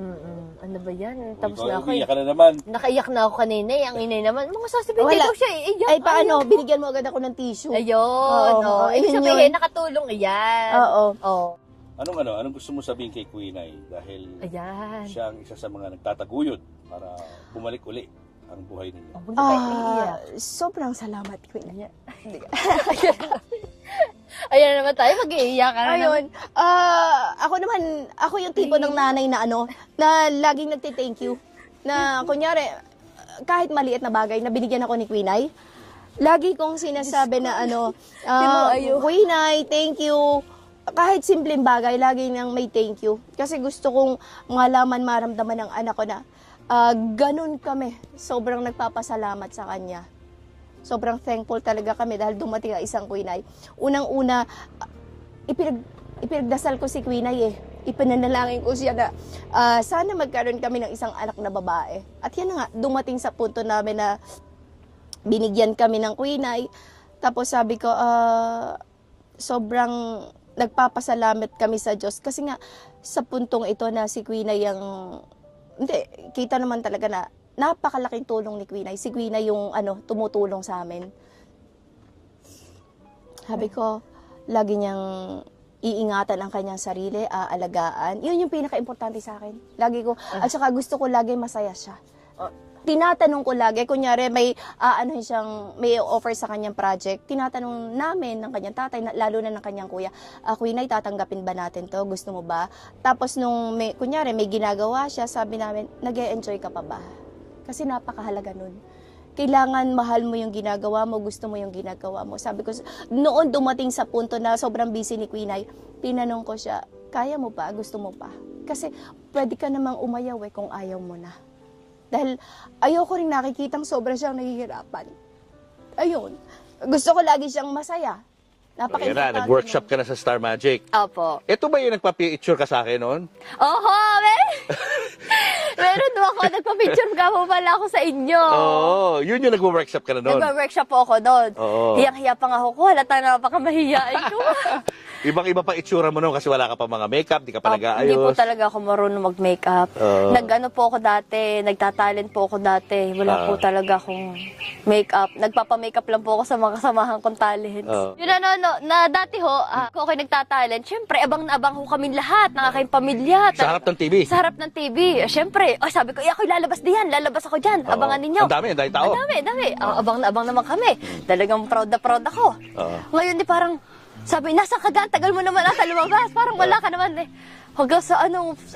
Ano ba yan? Tapos Tapos na ako. iiyak ka na naman. Nakaiyak na ako kanina. Ang inay naman. Mga sasabihin Wala. daw siya. Iyak. Ay, paano? Binigyan mo agad ako ng tissue. Ayun. Oo, Ibig ayun sabihin, yun. nakatulong. Ayan. Oo. Oo. Anong gusto mo sabihin kay Queen Ay? Dahil Ayan. siya ang isa sa mga nagtataguyod para bumalik uli ang buhay ninyo. Huwag na tayo iiyak. Sobrang salamat, Queen. Ayan naman tayo. Mag-iiyak ka na naman. Ayun, ako yung tipo ng nanay na na laging nagte-thank you. Na kunyari, kahit maliit na bagay na binigyan ako ni Queen Ay, lagi kong sinasabi na Queen Ay, thank you. Kahit simpleng bagay, lagi nang may thank you. Kasi gusto kong malaman, maramdaman ng anak ko na ganun kami. Sobrang nagpapasalamat sa kanya. Sobrang thankful talaga kami dahil dumating ang isang Queen Ay. Unang-una, ipinagdasal ko si Queen Ay eh. Ipinanalangin ko siya na sana magkaroon kami ng isang anak na babae. At yan na nga, dumating sa punto namin na binigyan kami ng Queen Ay. Tapos sabi ko, sobrang nagpapasalamat kami sa Diyos. Kasi nga, sa puntong ito na si Queen Ay kita naman talaga na napakalaking tulong ni Queen Ay. Si Queen Ay yung tumutulong sa amin. Sabi ko, lagi niyang iingatan ang kanyang sarili, aalagaan. Yun yung pinaka-importante sa akin. Lagi ko, at saka gusto ko lagi masaya siya. Tinatanong ko lagi, kunyari may may offer sa kanyang project, tinatanong namin ng kanyang tatay, lalo na ng kanyang kuya, Queen Ay, tatanggapin ba natin to? Gusto mo ba? Tapos kunyari may ginagawa siya, sabi namin, nag-e-enjoy ka pa ba? Kasi napakahalaga nun. Kailangan mahal mo yung ginagawa mo, gusto mo yung ginagawa mo. Sabi ko, noon dumating sa punto na sobrang busy ni Queen Ay, tinanong ko siya, kaya mo pa? Gusto mo pa? Kasi pwede ka namang umayaw kung ayaw mo na. Dahil ayoko rin nakikitang sobra siyang nahihirapan. Ayun. Gusto ko lagi siyang masaya. Kaya na, nag-workshop ka na sa Star Magic. Opo. Ito ba yung nagpa-picture ka sa akin noon? Oho, meron doon ako. Nagpa-picture ka po pala ako sa inyo. Oo, yun yung nag-workshop ka na noon. Nagpa-workshop po ako doon. Oo. Hiyang-hiya pa nga ako. Halata na napakamahiyain ko. Ibang-iba pa itsura mo noon kasi wala ka pa mga makeup, di ka pa nag-aayos. Hindi po talaga ako marunong mag-makeup. Nag-ano po ako dati, nagtatalent po ako dati. Wala po talaga akong makeup. Nagpapa-makeup lang po ako sa mga kasamahan kong talent. Yun na dati ho, ako nagtatalent. Siyempre, abang na abang ho kami lahat, ng aking pamilya. Sa harap ng TV. Sa harap ng TV. Siyempre, sabi ko, ako'y lalabas diyan, lalabas ako dyan. Abangan ninyo. Ang dami tao. Ang dami. Abang na abang naman kami. Talagang proud na proud ako. Ngayon, di parang, sabi, nasa ka dyan? Tagal mo naman ata lumabas. Parang wala ka naman eh. Hanggang sa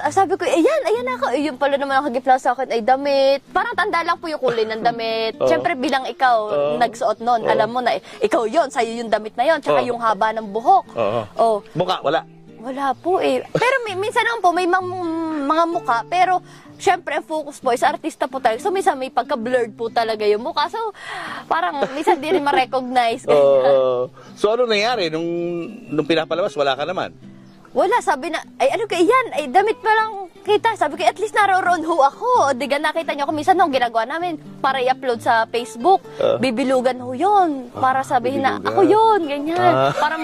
sabi ko, ayan ako. Yung pala naman ang hagipla sa akin ay damit. Parang tanda lang po yung kulay ng damit. Siyempre bilang ikaw, nagsuot nun, alam mo na, ikaw yon, sa'yo yung damit na yon, tsaka yung haba ng buhok. Mukha, wala. Wala po eh. Pero minsan naman po, may mga mukha, pero siyempre, ang focus po is artista po tayo. So, minsan may pagka-blurred po talaga yung mukha. So, parang minsan di rin ma-recognize. So, ano nangyari? Nung pinapalabas, wala ka naman? Wala, sabi na, yan, damit pa lang kita. Sabi ko, at least naroon ho ako. Diga, nakita niyo ako, minsan nung ginagawa namin, para i-upload sa Facebook, bibilugan ho yun. Para sabihin na, ako yun, ganyan. Parang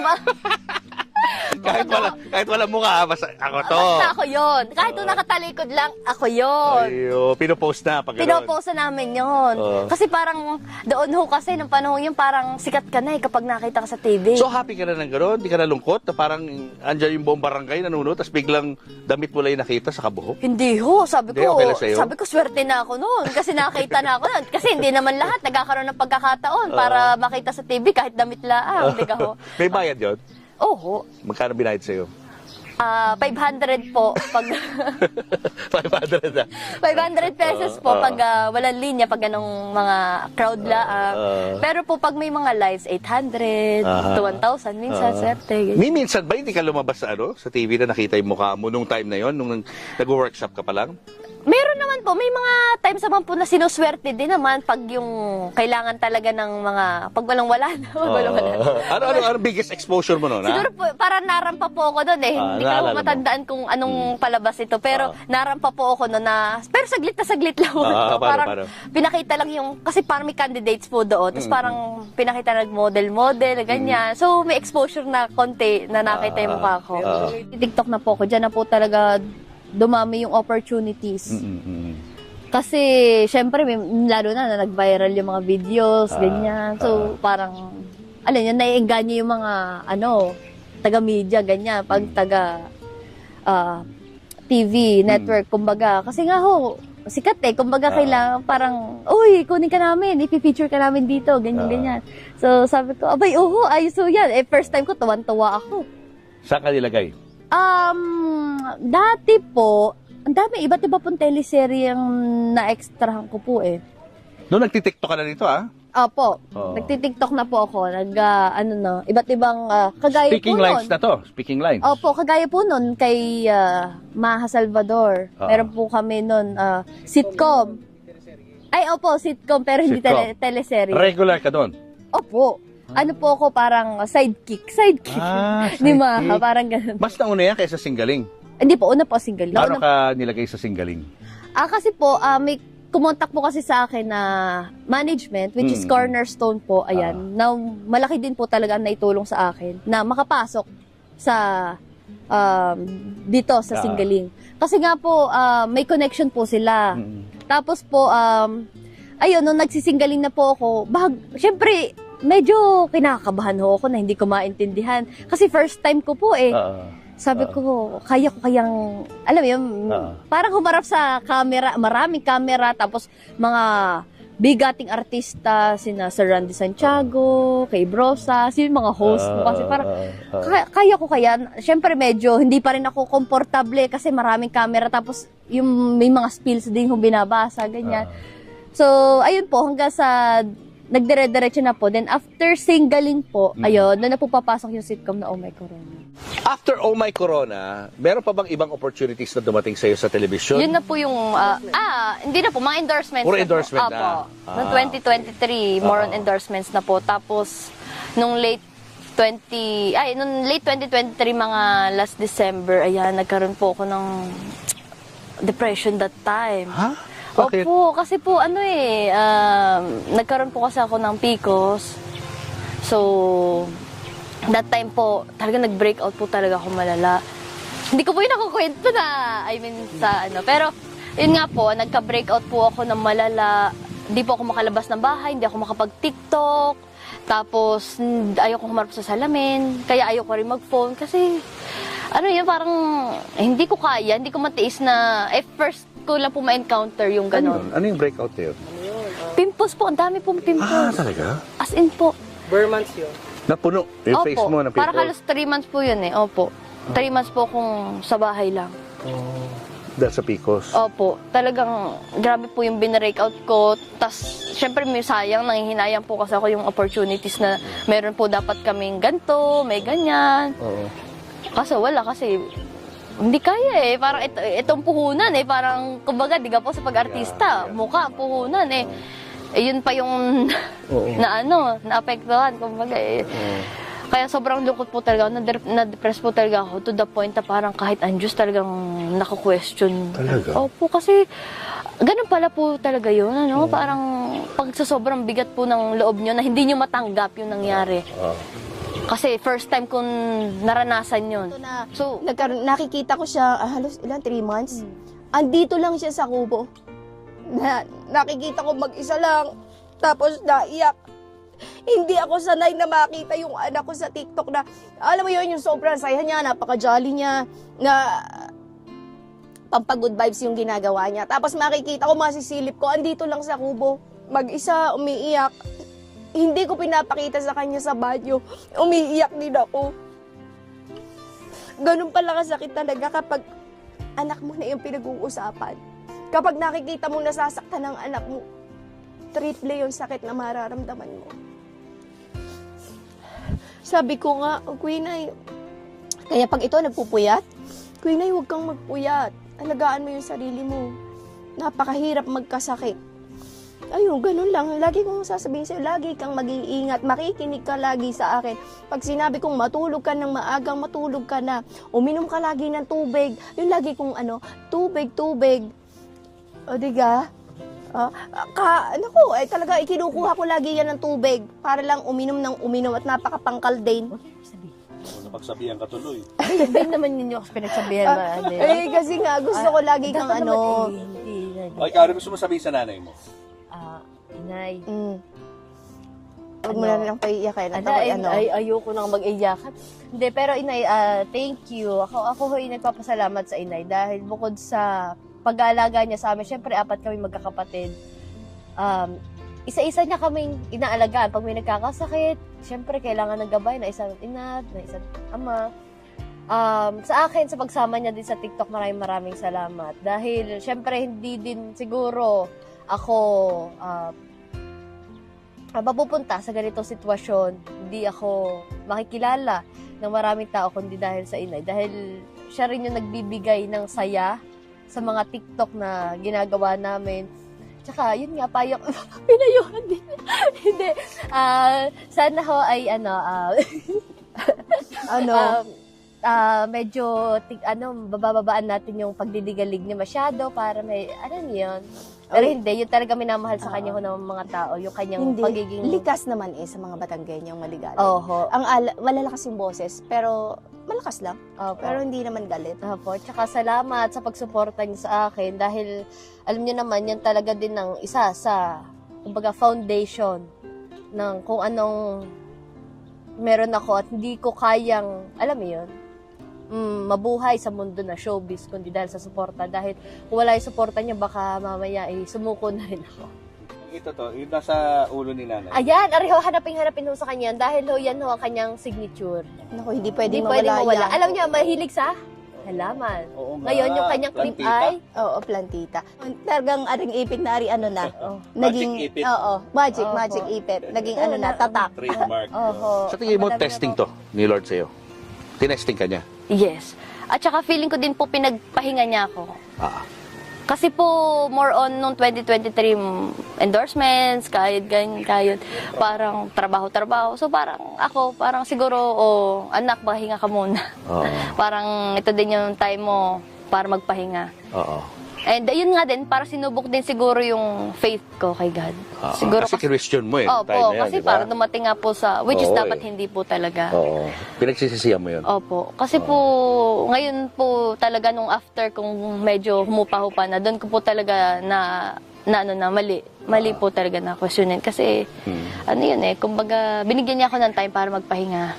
kahit wala mukha, basta ako to. Basta ako yun. Kahit nung nakatalikod lang, ako yun. Ayo, pinopost na pag gano'n. Pinopost na namin yun. Kasi parang doon ho kasi, nung panahon yun, parang sikat ka na kapag nakita ka sa TV. So happy ka na ng gano'n? Di ka nalungkot? Na parang andyan yung buong barangay nanonood, tapos biglang damit mo lang yung nakita sa kabuhok? Hindi ho, sabi Hindi, ko, okay lang sa'yo? sabi ko swerte na ako noon kasi nakita na ako noon. Kasi hindi naman lahat nagkakaroon ng pagkakataon para makita sa TV kahit damit laang, di ka ho. May bayad yun? Oo. Magkano binayad sa'yo? 500 po pag 500 na. 500 pesos po pag walang linya, pag anong mga crowd laang. Pero po pag may mga lives, 800 to 1,000 minsan, swerte. May minsan ba hindi ka lumabas sa sa TV na nakita yung mukha mo nung time na yon, nung nag-workshop ka pa lang? Meron naman po, may mga times naman po na sinuswerte din naman pag yung kailangan talaga ng mga pag walang-wala na. Ano biggest exposure mo nun? Siguro po, parang narampa po ako doon eh. Hindi ko naalala mo. matandaan kung anong palabas ito. Pero narampa po ako noon na, pero saglit na saglit lang. Paano? Pinakita lang yung, kasi parang may candidates po doon. Tapos parang pinakita nag-model, ganyan. So may exposure na konti na nakita yung mukha ko. TikTok na po ako, dyan na po talaga dumami yung opportunities. Kasi, syempre, lalo na nag-viral yung mga videos, ganyan. So, parang, alam nyo, naiengganyo yung mga, taga-media, ganyan. Pag TV, network, kumbaga. Kasi nga ho, sikat eh. Kumbaga, kailangan parang, uy, kunin ka namin, ipipicture ka namin dito, ganyan. So, sabi ko, abay, ayos ho yan. First time ko, tuwan-tuwa ako. Saan ka nilagay? Dati po, ang dami, iba't iba pong teleserye ang na-extrahan ko po eh. Noong nagtitiktok ka na dito, Opo, nagtitiktok na po ako, iba't ibang, kagaya Speaking po lines nun. na to, speaking lines. Opo, kagaya po nun kay Maha Salvador. Meron po kami nun, sitcom. Ay, opo, sitcom, pero hindi Sitcom. teleserye. Regular ka doon? Opo. Ano po ako, parang sidekick. Ni Maha, parang ganun. Mas nauna yan kaysa singgaling. Hindi po, una po single. Paano ka nilagay sa singgaling? Kasi po, may kumontak po kasi sa akin na management, which is Cornerstone po, ayan, na malaki din po talaga ang naitulong sa akin na makapasok sa dito sa singgaling. Kasi nga po, may connection po sila. Tapos po, ayun, nung nagsisinggaling na po ako, syempre, medyo kinakabahan ho ako na hindi ko maintindihan. Kasi first time ko po eh. Sabi ko, kaya ko kayang, alam mo yun, parang humarap sa camera, maraming camera, tapos mga bigating artista, sina Sir Randy Santiago, kay Brosa, sino mga host mo. Kasi parang, kaya ko kaya, syempre medyo, hindi pa rin ako komportable kasi maraming camera, tapos yung may mga spills din yung binabasa, ganyan. So, ayun po, hanggang sa nagdire-diretso na po. Then, after singgaling po, ayun, doon na po papasok yung sitcom na Oh My Corona. After Oh My Corona, meron pa bang ibang opportunities na dumating sa'yo sa television? Yun na po yung, hindi na po, mga endorsements Puro na endorsement po. na. Apo. Noong 2023, more on endorsements na po. Tapos, nung late 2023, mga last December, ayan, nagkaroon po ako ng depression that time. Ha? Bakit? Opo, kasi po nagkaroon po kasi ako ng PCOS. So, that time po, talaga nag-breakout po talaga ako malala. Hindi ko po yung nakukwento na, pero, yun nga po, nagka-breakout po ako ng malala. Hindi po ako makalabas ng bahay, hindi ako makapag-TikTok. Tapos, ayoko humarap sa salamin, kaya ayoko rin mag-phone. Kasi, parang, hindi ko kaya, hindi ko matiis na, first ko lang po ma-encounter yung ganon. Ano yung breakout na yun? Pimples po, ang dami pong pimples. Talaga? As in po. Burmans yun. Napuno yung Opo, face mo ng pimples? parang halos 3 months po yun eh. Opo. 3 months po kung sa bahay lang. Dahil sa PCOS? Opo. Talagang grabe po yung binreakout ko. Tapos, syempre may sayang, nanghihinayang po kasi ako yung opportunities na meron po dapat kaming ganto, may ganyan. Oo. Kaso wala kasi hindi kaya eh. Parang itong puhunan eh. Parang, kumbaga, di ka po sa pag-artista. Mukha, puhunan eh. Yun pa yung naapektuhan, kumbaga eh. Kaya sobrang lungkot po talaga. Na-depress po talaga ako to the point na parang kahit ang Diyos talagang naka-question. Talaga? Opo, kasi ganun pala po talaga yun. Parang pag sa sobrang bigat po ng loob nyo na hindi nyo matanggap yung nangyari. Kasi first time kong naranasan yun. Ito na, So, nakikita ko siya, halos 3 months. Andito lang siya sa kubo. Nakikita ko mag-isa lang. Tapos naiyak. Hindi ako sanay na makita yung anak ko sa TikTok na, alam mo yun, yung sobrang saya niya, napaka-jolly niya, na pampagood vibes yung ginagawa niya. Tapos makikita ko, masisilip ko, andito lang sa kubo. Mag-isa, umiiyak. Hindi ko pinapakita sa kanya sa banyo. Umiiyak din ako. Ganun pala kasakit talaga kapag anak mo na yung pinag-uusapan. Kapag nakikita mo nasasaktan ng anak mo, triple yung sakit na mararamdaman mo. Sabi ko nga, Queen Ay, kaya pag ito nagpupuyat, Queen Ay, huwag kang magpuyat. Alagaan mo yung sarili mo. Napakahirap magkasakit. Ayun, ganun lang. Lagi kong sasabihin sa'yo, lagi kang mag-iingat. Makikinig ka lagi sa akin. Pag sinabi kong matulog ka ng maagang, matulog ka na. Uminom ka lagi ng tubig. Yung lagi kong tubig. O, diga? Talaga, ikinukuha ko lagi yan ng tubig. Para lang uminom at napakapangkal din. Napagsabihan ka tuloy. hindi naman yun yung pinagsabihan ba? Kasi nga, gusto ko lagi kang Hindi. O, ikaw, ano gusto mo sabihin sa nanay mo? Inay. Huwag mo na lang paiiyakin. Ayoko nang mag-iyakan. Hindi, pero inay, thank you. Ako ho'y nagpapasalamat sa inay dahil bukod sa pag-aalaga niya sa amin, syempre 4 kami magkakapatid. Isa-isa niya kaming inaalagaan. Pag may nagkakasakit, syempre kailangan ng gabay na isang ina, na isang ama. Sa akin, sa pagsama niya din sa TikTok, maraming salamat. Dahil syempre hindi din siguro ako mapupunta sa ganitong sitwasyon, hindi ako makikilala ng maraming tao kundi dahil sa inay. Dahil siya rin yung nagbibigay ng saya sa mga TikTok na ginagawa namin. Tsaka, yun nga, payong pinayuhan din. Hindi. Sana ho ay, medyo, bababaan natin yung pagdidigalig niya masyado para may, yun. Pero hindi, yun talaga minamahal sa kanya ng mga tao, yung kanyang pagiging... Likas naman sa mga Batanggenyang maligalig. Oho. Malalakas yung boses, pero malakas lang. Opo. Pero hindi naman galit. Opo. Tsaka salamat sa pagsuporta niyo sa akin dahil alam niyo naman, yan talaga din ng isa sa, kumbaga, foundation ng kung anong meron ako at hindi ko kayang, alam mo yun, mabuhay sa mundo na showbiz kundi dahil sa suporta. Dahil kung wala yung suporta niya, baka mamaya sumuko na rin ako. Ito yung nasa ulo ni nanay. Ayan, ariho, hanapin ho sa kanya dahil yan ho ang kanyang signature. Naku, hindi pwedeng Hindi pwedeng mawala. yan. Alam niya, mahilig sa halaman. Oo nga. Ngayon, yung kanyang clip ay... Oo, plantita. Talagang aring ipit na na. Magic ipit. Oo, magic ipit. Naging tatak. Trademark. Oho. Sa tingin mo, Madami testing na to ni Lord sa'yo? Tinesting ka niya? Yes. At saka feeling ko din po pinagpahinga niya ako. Kasi po, more on nung 2023 endorsements, kahit ganyan, parang trabaho. So parang ako, siguro, anak, pahinga ka muna. Parang ito din yung time mo para magpahinga. And yun nga din, para sinubok din siguro yung faith ko kay God. Siguro kasi Christian mo Opo, time na yan, kasi diba? para dumating nga po sa, which is Oo, dapat hindi po talaga. Oo. Pinagsisisihan mo yun. Opo. Kasi po, ngayon po talaga nung after kung medyo humupa-hupa na, doon ko po talaga mali po talaga na questionin. Kasi, kumbaga, binigyan niya ako ng time para magpahinga.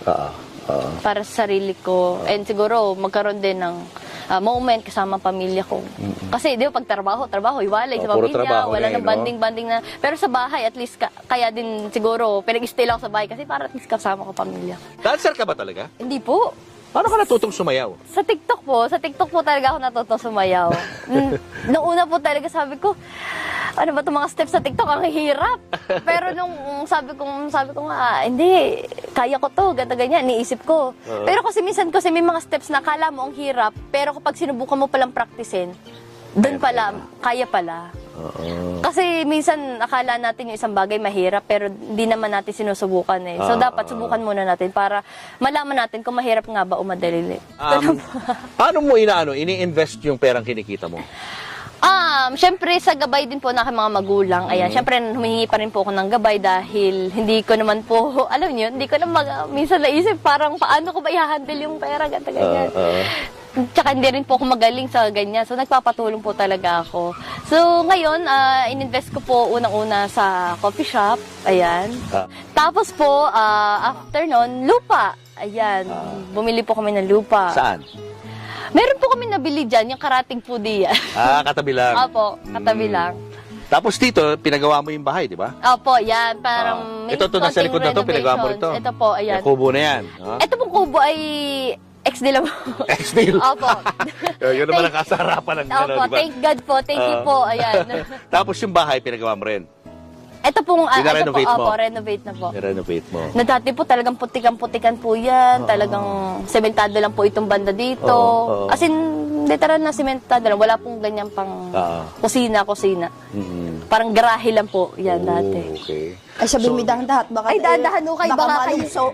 Para sa sarili ko. And siguro, magkaroon din ng moment kasama pamilya ko. Kasi, di ba, pag trabaho, iwalay sa puro pamilya, trabaho wala na nang banding na. Pero sa bahay, at least, kaya din siguro, pinag-stay lang ako sa bahay kasi para at least kasama ko pamilya. Dancer ka ba talaga? Hindi po. Paano ka natutong sumayaw? Sa TikTok po talaga ako natutong sumayaw. Noong una po talaga sabi ko, ano ba itong mga steps sa TikTok, ang hirap. Pero nung sabi ko nga, hindi, kaya ko to, ganyan, niisip ko. Pero kasi minsan may mga steps na kala mo ang hirap, pero kapag sinubukan mo palang praktisin, doon pala, kaya pala. Kasi minsan akala natin yung isang bagay mahirap pero hindi naman natin sinusubukan eh. So dapat subukan muna natin para malaman natin kung mahirap nga ba o madali. Paano mo ini-invest yung perang kinikita mo? Syempre sa gabay din po ng aking mga magulang. Ayan, syempre humihingi pa rin po ako ng gabay dahil hindi ko naman po, alam niyo, hindi ko na minsan naisip parang paano ko ba i-handle yung pera, ganyan. Tsaka hindi rin po ako magaling sa ganyan. So, nagpapatulong po talaga ako. So, ngayon, ininvest ko po unang-una sa coffee shop. Ayan. Tapos po, after nun, lupa. Ayan. Bumili po kami ng lupa. Saan? Meron po kami nabili dyan, yung Karating Foodie. Katabi lang. Opo, katabi lang. Tapos dito, pinagawa mo yung bahay, di ba? Opo, yan. Parang may Ito nasa konting likod na to, pinagawa mo renovations. rito. Ito po, ayan. Yung kubo na yan. Ito pong kubo ay ex nila po. Ex-deal. Opo. Yun naman ang kasarapan ng gano'n, Opo, di ba? thank God po. Thank you po. Ayan. Tapos yung bahay, pinagawa mo rin. Ito pong, ito po, Pina-renovate mo? opo, renovate na po. I-renovate mo. Na dati po talagang putikan-putikan po yan. Talagang sementado lang po itong banda dito. Oo. As in, literal na sementado lang. Wala pong ganyan pang kusina. Parang garahe lang po yan dati. Okay. Ay, sabi mo dahan-dahan. Baka, Ay, dahan-dahan ho kayo, baka kayo. malungso.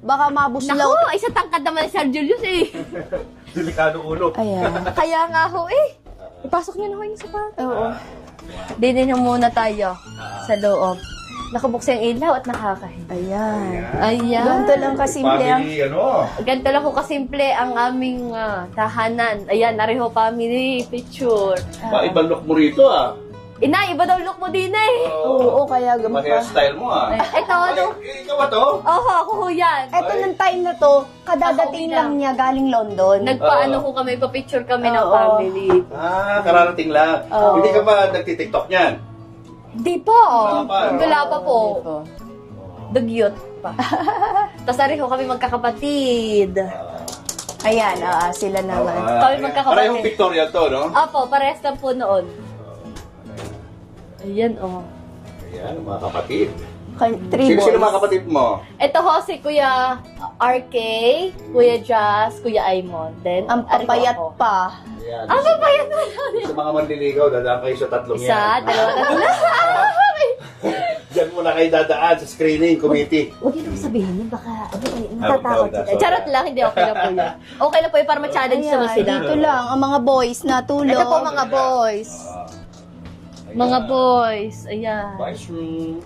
Baka mabusulaw. Naku, ay sa tangkad naman ni Sir Julius eh. Delikado ulo. Ayan. Kaya nga ho eh. Ipasok niyo na ho yung sapatos. Oo. Dinin na muna tayo sa loob. Nakabuksan yung ilaw at nakakahiya. Ayan. Ayan. Ganito lang kasimple ang... Ganito lang ko kasimple ang aming tahanan. Ayan, nareho family picture. Ibang look mo rito Ina, iba daw look mo din eh. Oo, kaya gampa. style mo Ito, ano? Ikaw ba to? Oho, ako ho yan. Eto ng time na to, kadadating Ako lang niya galing London. Nagpaano ko kami, pa-picture kami ng Oo. family. Kararating lang. Oo. Hindi ka ba nagtitiktok niyan? Di pa. pa, no? Wala pa po. Ito. Dugyot pa. Tapos nareho kami magkakapatid. Ayan, sila naman. Kami magkakapatid. Parehong pictorial to, no? Opo, parehas lang po noon. Ayan, oh. Ayan, mga kapatid. Three boys. Sino mga kapatid mo? Ito ho si Kuya RK, Kuya Jazz, Kuya Aimon. Then, Ang papayat ako. pa. Ayan. Ang papayat mo. Sa mga manliligaw, dadaan kayo sa tatlong Isa, yan. dalawa, tatlo. Diyan muna kayo dadaan sa screening committee. Huwag yun ako sabihin yun, baka natatakot Natatakot sila. sila. Charot lang, hindi okay lang po yun. Okay lang po yun para ma-challenge naman Ayan, sila. dito lang, ang mga boys natulog. Ito po mga boys. Mga boys, ayan. Vice room.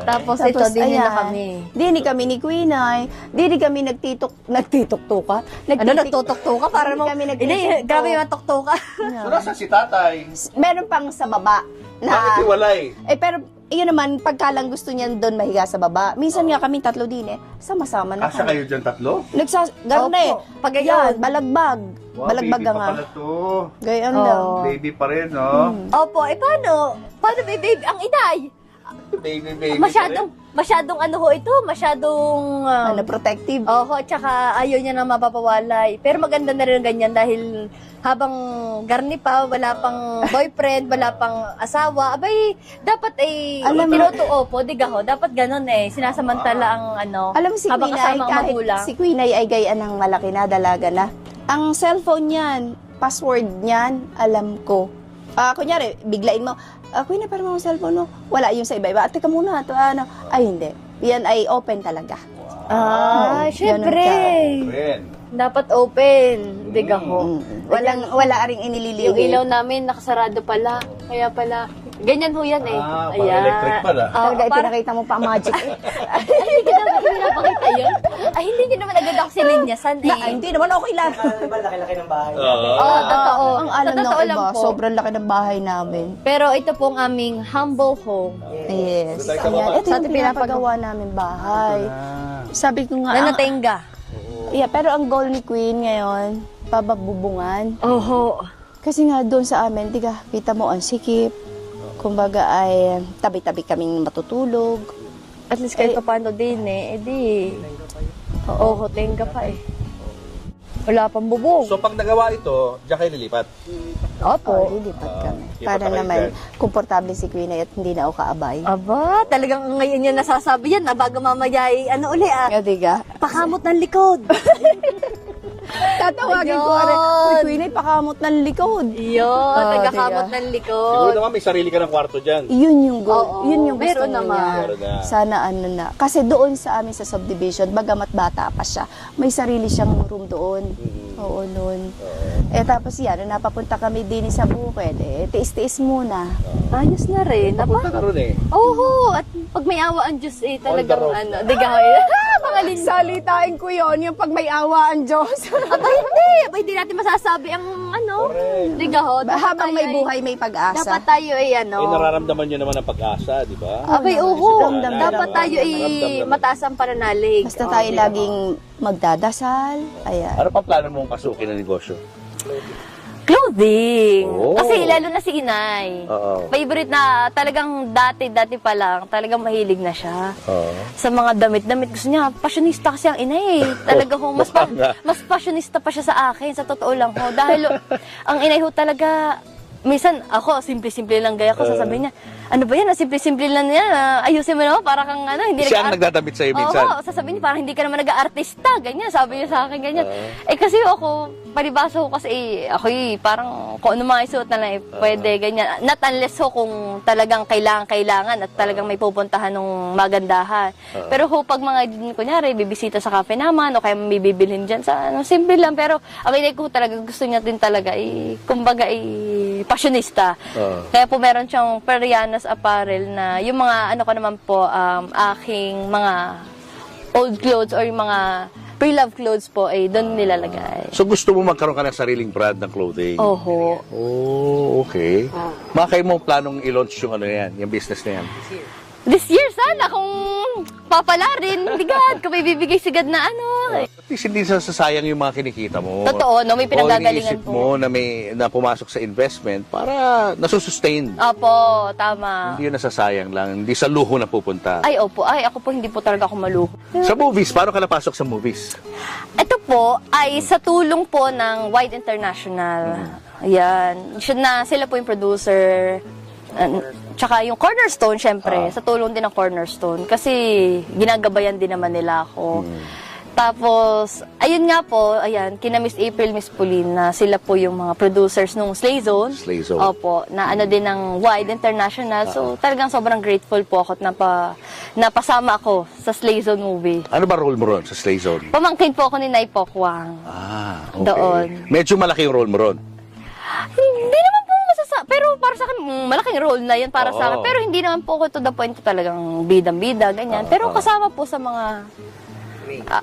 Tapos ito, din na kami. Dini kami ni Queen Ay. Dini kami nagtitok-tuka. Ano, nagtutok-tuka? Para mo, kami hindi, grabe yung tuktuka. So, nasa si tatay? Meron pang sa baba. Bakit Na, hiwalay? pero, yun naman, pagka lang gusto niya doon mahiga sa baba. Minsan nga kami tatlo din sama-sama na Kasya kami. kayo dyan tatlo? Garne, Opo, pag yan, ganyan. balagbag. Balagbag baby nga. pa pala to. Gayon Oo. lang. Baby pa rin, no? Opo, paano? Paano baby? Ang inay? Baby Masyadong ano ho ito, masyadong... Ano, protective. Oho, tsaka ayaw niya na mapapawalay. Pero maganda na rin ganyan dahil habang garni pa, wala pang boyfriend, wala pang asawa, abay, dapat ay Alam mo- tinutuo po, diga ho, dapat ganun eh, sinasamantala ang ano, Alam mo si habang Queen Ay, kasama ang kahit magulang. si Queen Ay gayaan ng malaki na, dalaga na. Ang cellphone niyan, password niyan, alam ko. Kunyari, biglain mo, Queen Ay, parang mga cellphone mo. Wala yung sa iba-iba. Teka muna, ito ano. Ay, hindi. Yan ay open talaga. Ah, Oo, syempre. Ren. Dapat open, diga ho. Wala ring inililiw. Yung ilaw namin nakasarado pala, kaya pala, ganyan ho yan eh. Pang electric pala. Talaga, pinakita mo pa magic eh. Hindi ko naman pinapakita yun. Ay, hindi nyo naman agad ako silinyasan eh. Hindi naman okay lang. Diba, laki-laki ng bahay. Oo, totoo. Ang alam Sa ng totoo lang iba, po. sobrang laki ng bahay namin. Pero ito pong aming humble home. Yes. Doon tayo sa Ayan, baba. ito Sa yung ating pinapagawa namin bahay. Sabi ko nga, Na natenga. pero ang goal ni Queen ngayon, pababubungan. Oho. Kasi nga doon sa amin, diga, kita mo ang sikip. Kumbaga ay tabi-tabi kaming matutulog. At least kahit paano din eh. Eh di. Oho, tenga pa eh. Wala pang bubong. So, pag nagawa ito, diyan kayo lilipat? Opo, lilipat kami. lipat Para na kayo naman dyan. komportable si Queen ay at hindi na ako kaabay. Aba, talagang ngayon niya nasasabi yan. Bago mamaya ay ano uli ah. Diga? Pakamot ng likod. Tatawagin ko, Ayun. uy, Queen, ay pakamot ng likod. Yun, nagkakamot diba? ng Siguro likod. naman may sarili ka ng kwarto dyan. Yun yung goal. Oo, Yun yung gusto meron naman. niya. Meron na. Sana ano na. Kasi doon sa amin sa subdivision, bagamat bata pa siya, may sarili siyang room doon. Oo, noon. Eh tapos yan, nung napapunta kami din sa bukid, tiis-tiis muna. Ayos na rin. Punta ka ron eh. Oo, at pag may awa ang Diyos talagang road. digay. Pangalin. Salitain ko yon yung pag may awa ang Diyos. Abay, hindi natin masasabi ang Correct. digaho. Habang may buhay, may pag-asa. Dapat tayo ay Eh, nararamdaman nyo naman ang pag-asa, di ba? Abay, oo. Ramdam- Dapat tayo ay Ramdam- mataas ang pananalig. Basta tayo laging magdadasal. Ayan. Ano pa plano mong pasukin na negosyo? Clothing. Oh. Kasi lalo na si Inay. Oo. Favorite na talagang dati pa lang, talagang mahilig na siya. Oo. Sa mga damit-damit. Gusto niya, fashionista kasi ang Inay. Talaga ho, mas fashionista pa siya sa akin, sa totoo lang ho. Dahil ang Inay ho talaga, minsan ako, simple-simple lang gaya ko, sasabihin niya, ano ba yan, simple-simple lang yan, ayusin mo naman, para kang hindi Siya ang nagdadamit sa'yo minsan. Oo, sasabihin niya, parang hindi ka naman nag-aartista, ganyan, sabi niya sa akin, ganyan. Kasi ako, palibasa ko kasi, ako parang kung ano mga isuot na lang, pwede, ganyan. Not unless ho kung talagang kailangan at talagang may pupuntahan ng magandahan. Pero ho, pag mga, kunyari, bibisita sa cafe naman, o kaya may bibilhin dyan sa, simple lang, pero ang inay ko talaga, gusto niya din talaga, kumbaga, fashionista. Kaya po meron siyang Perianas apparel na yung mga ano ko naman po aking mga old clothes or yung mga pre-love clothes po ay doon nilalagay. So gusto mo magkaroon ka ng sariling brand ng clothing? Oho. Oh, okay. Makay mo planong i-launch yung yung business na yan? This year sana kung papala rin, bigad, kung may bibigay sigad na At least hindi sasayang yung mga kinikita mo. Totoo, no? May pinanggagalingan iniisip po. mo na pumasok sa investment para nasusustain. Opo, tama. Hindi yun nasasayang lang. Hindi sa luho na pupunta. Ay, opo. Ay, ako po hindi po talaga ako maluho. Sa movies, paano ka napasok sa movies? Ito po ay sa tulong po ng Wide International. Ayan. Sila po yung producer. Tsaka yung Cornerstone, syempre. Sa tulong din ng Cornerstone. Kasi ginagabayan din naman nila ako. Tapos, ayun nga po, ayan, kina Miss April, Miss Pauline, na sila po yung mga producers nung Slay Zone. Slay Zone. Opo, na ano din ng Wide International. So, talagang sobrang grateful po ako at napasama ako sa Slay Zone movie. Ano ba role mo ron sa Slay Zone? Pamangkin po ako ni Nay Pokwang. Okay. Doon. Medyo malaki yung role mo ron. Hindi naman po pero para sa akin, malaking role na yun para sa akin. Oo. Pero hindi naman po ako to the point talagang bidang-bida, ganyan. Pero kasama po sa mga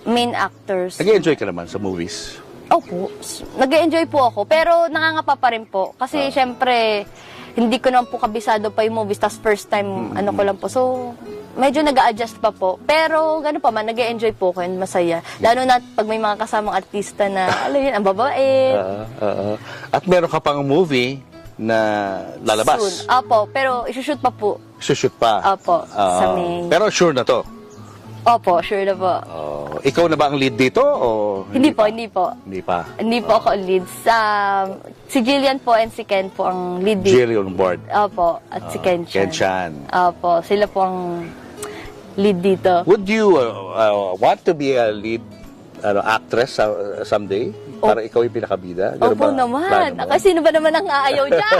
main actors. Nag-enjoy ka naman sa movies? Opo, nag-enjoy po ako. Pero nangangapa pa rin po. Kasi syempre, hindi ko naman po kabisado pa yung movies. Tapos first time, ano ko lang po. So, medyo nag-a-adjust pa po. Pero gano'n pa man, nag-enjoy po ko and masaya. Lalo na pag may mga kasamang artista na, alam yun, ang babae. At meron ka pang movie na lalabas. Soon. Opo, pero isushoot pa po. Sushoot pa. Opo, sa May. Pero sure na to. Opo, sure na po. Ikaw na ba ang lead dito? O Hindi po, hindi po. Hindi pa. Hindi po ako lead. Si Jillian po and si Ken po ang lead dito. Jill on board. Opo, at si Ken Chan. Ken Chan. Opo, sila po ang lead dito. Would you want to be a lead actress someday? Para ikaw yung pinakabida? Ganun Opo ba naman. plano mo? Kasi sino ba naman ang aayaw dyan?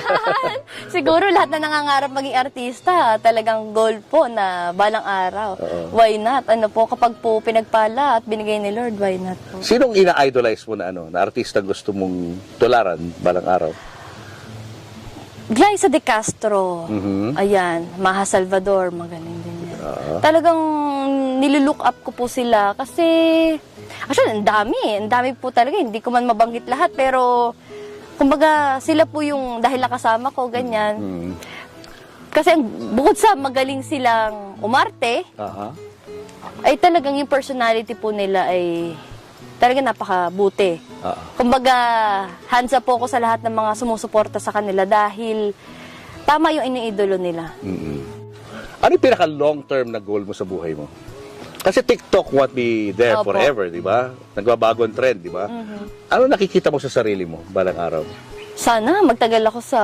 Siguro lahat na nangangarap maging artista, talagang goal po na balang araw. Why not? Ano po, kapag po pinagpala at binigay ni Lord, why not po? Sinong ina-idolize mo na na artista gusto mong tularan balang araw? Glyza De Castro. Ayan, Maha Salvador, magaling din yan. Talagang nilulook up ko po sila kasi actually, ang dami po talaga. Hindi ko man mabanggit lahat, pero kumbaga sila po yung dahil nakasama ko, ganyan. Kasi bukod sa magaling silang umarte, ay talagang yung personality po nila ay talaga napakabuti. Kumbaga, hands up po ako sa lahat ng mga sumusuporta sa kanila dahil tama yung iniidolo nila. Ano yung pinaka-long term na goal mo sa buhay mo? Kasi TikTok won't be there Opo. forever, di ba? Nagbabago ang trend, di ba? Ano nakikita mo sa sarili mo balang araw? Sana magtagal ako sa...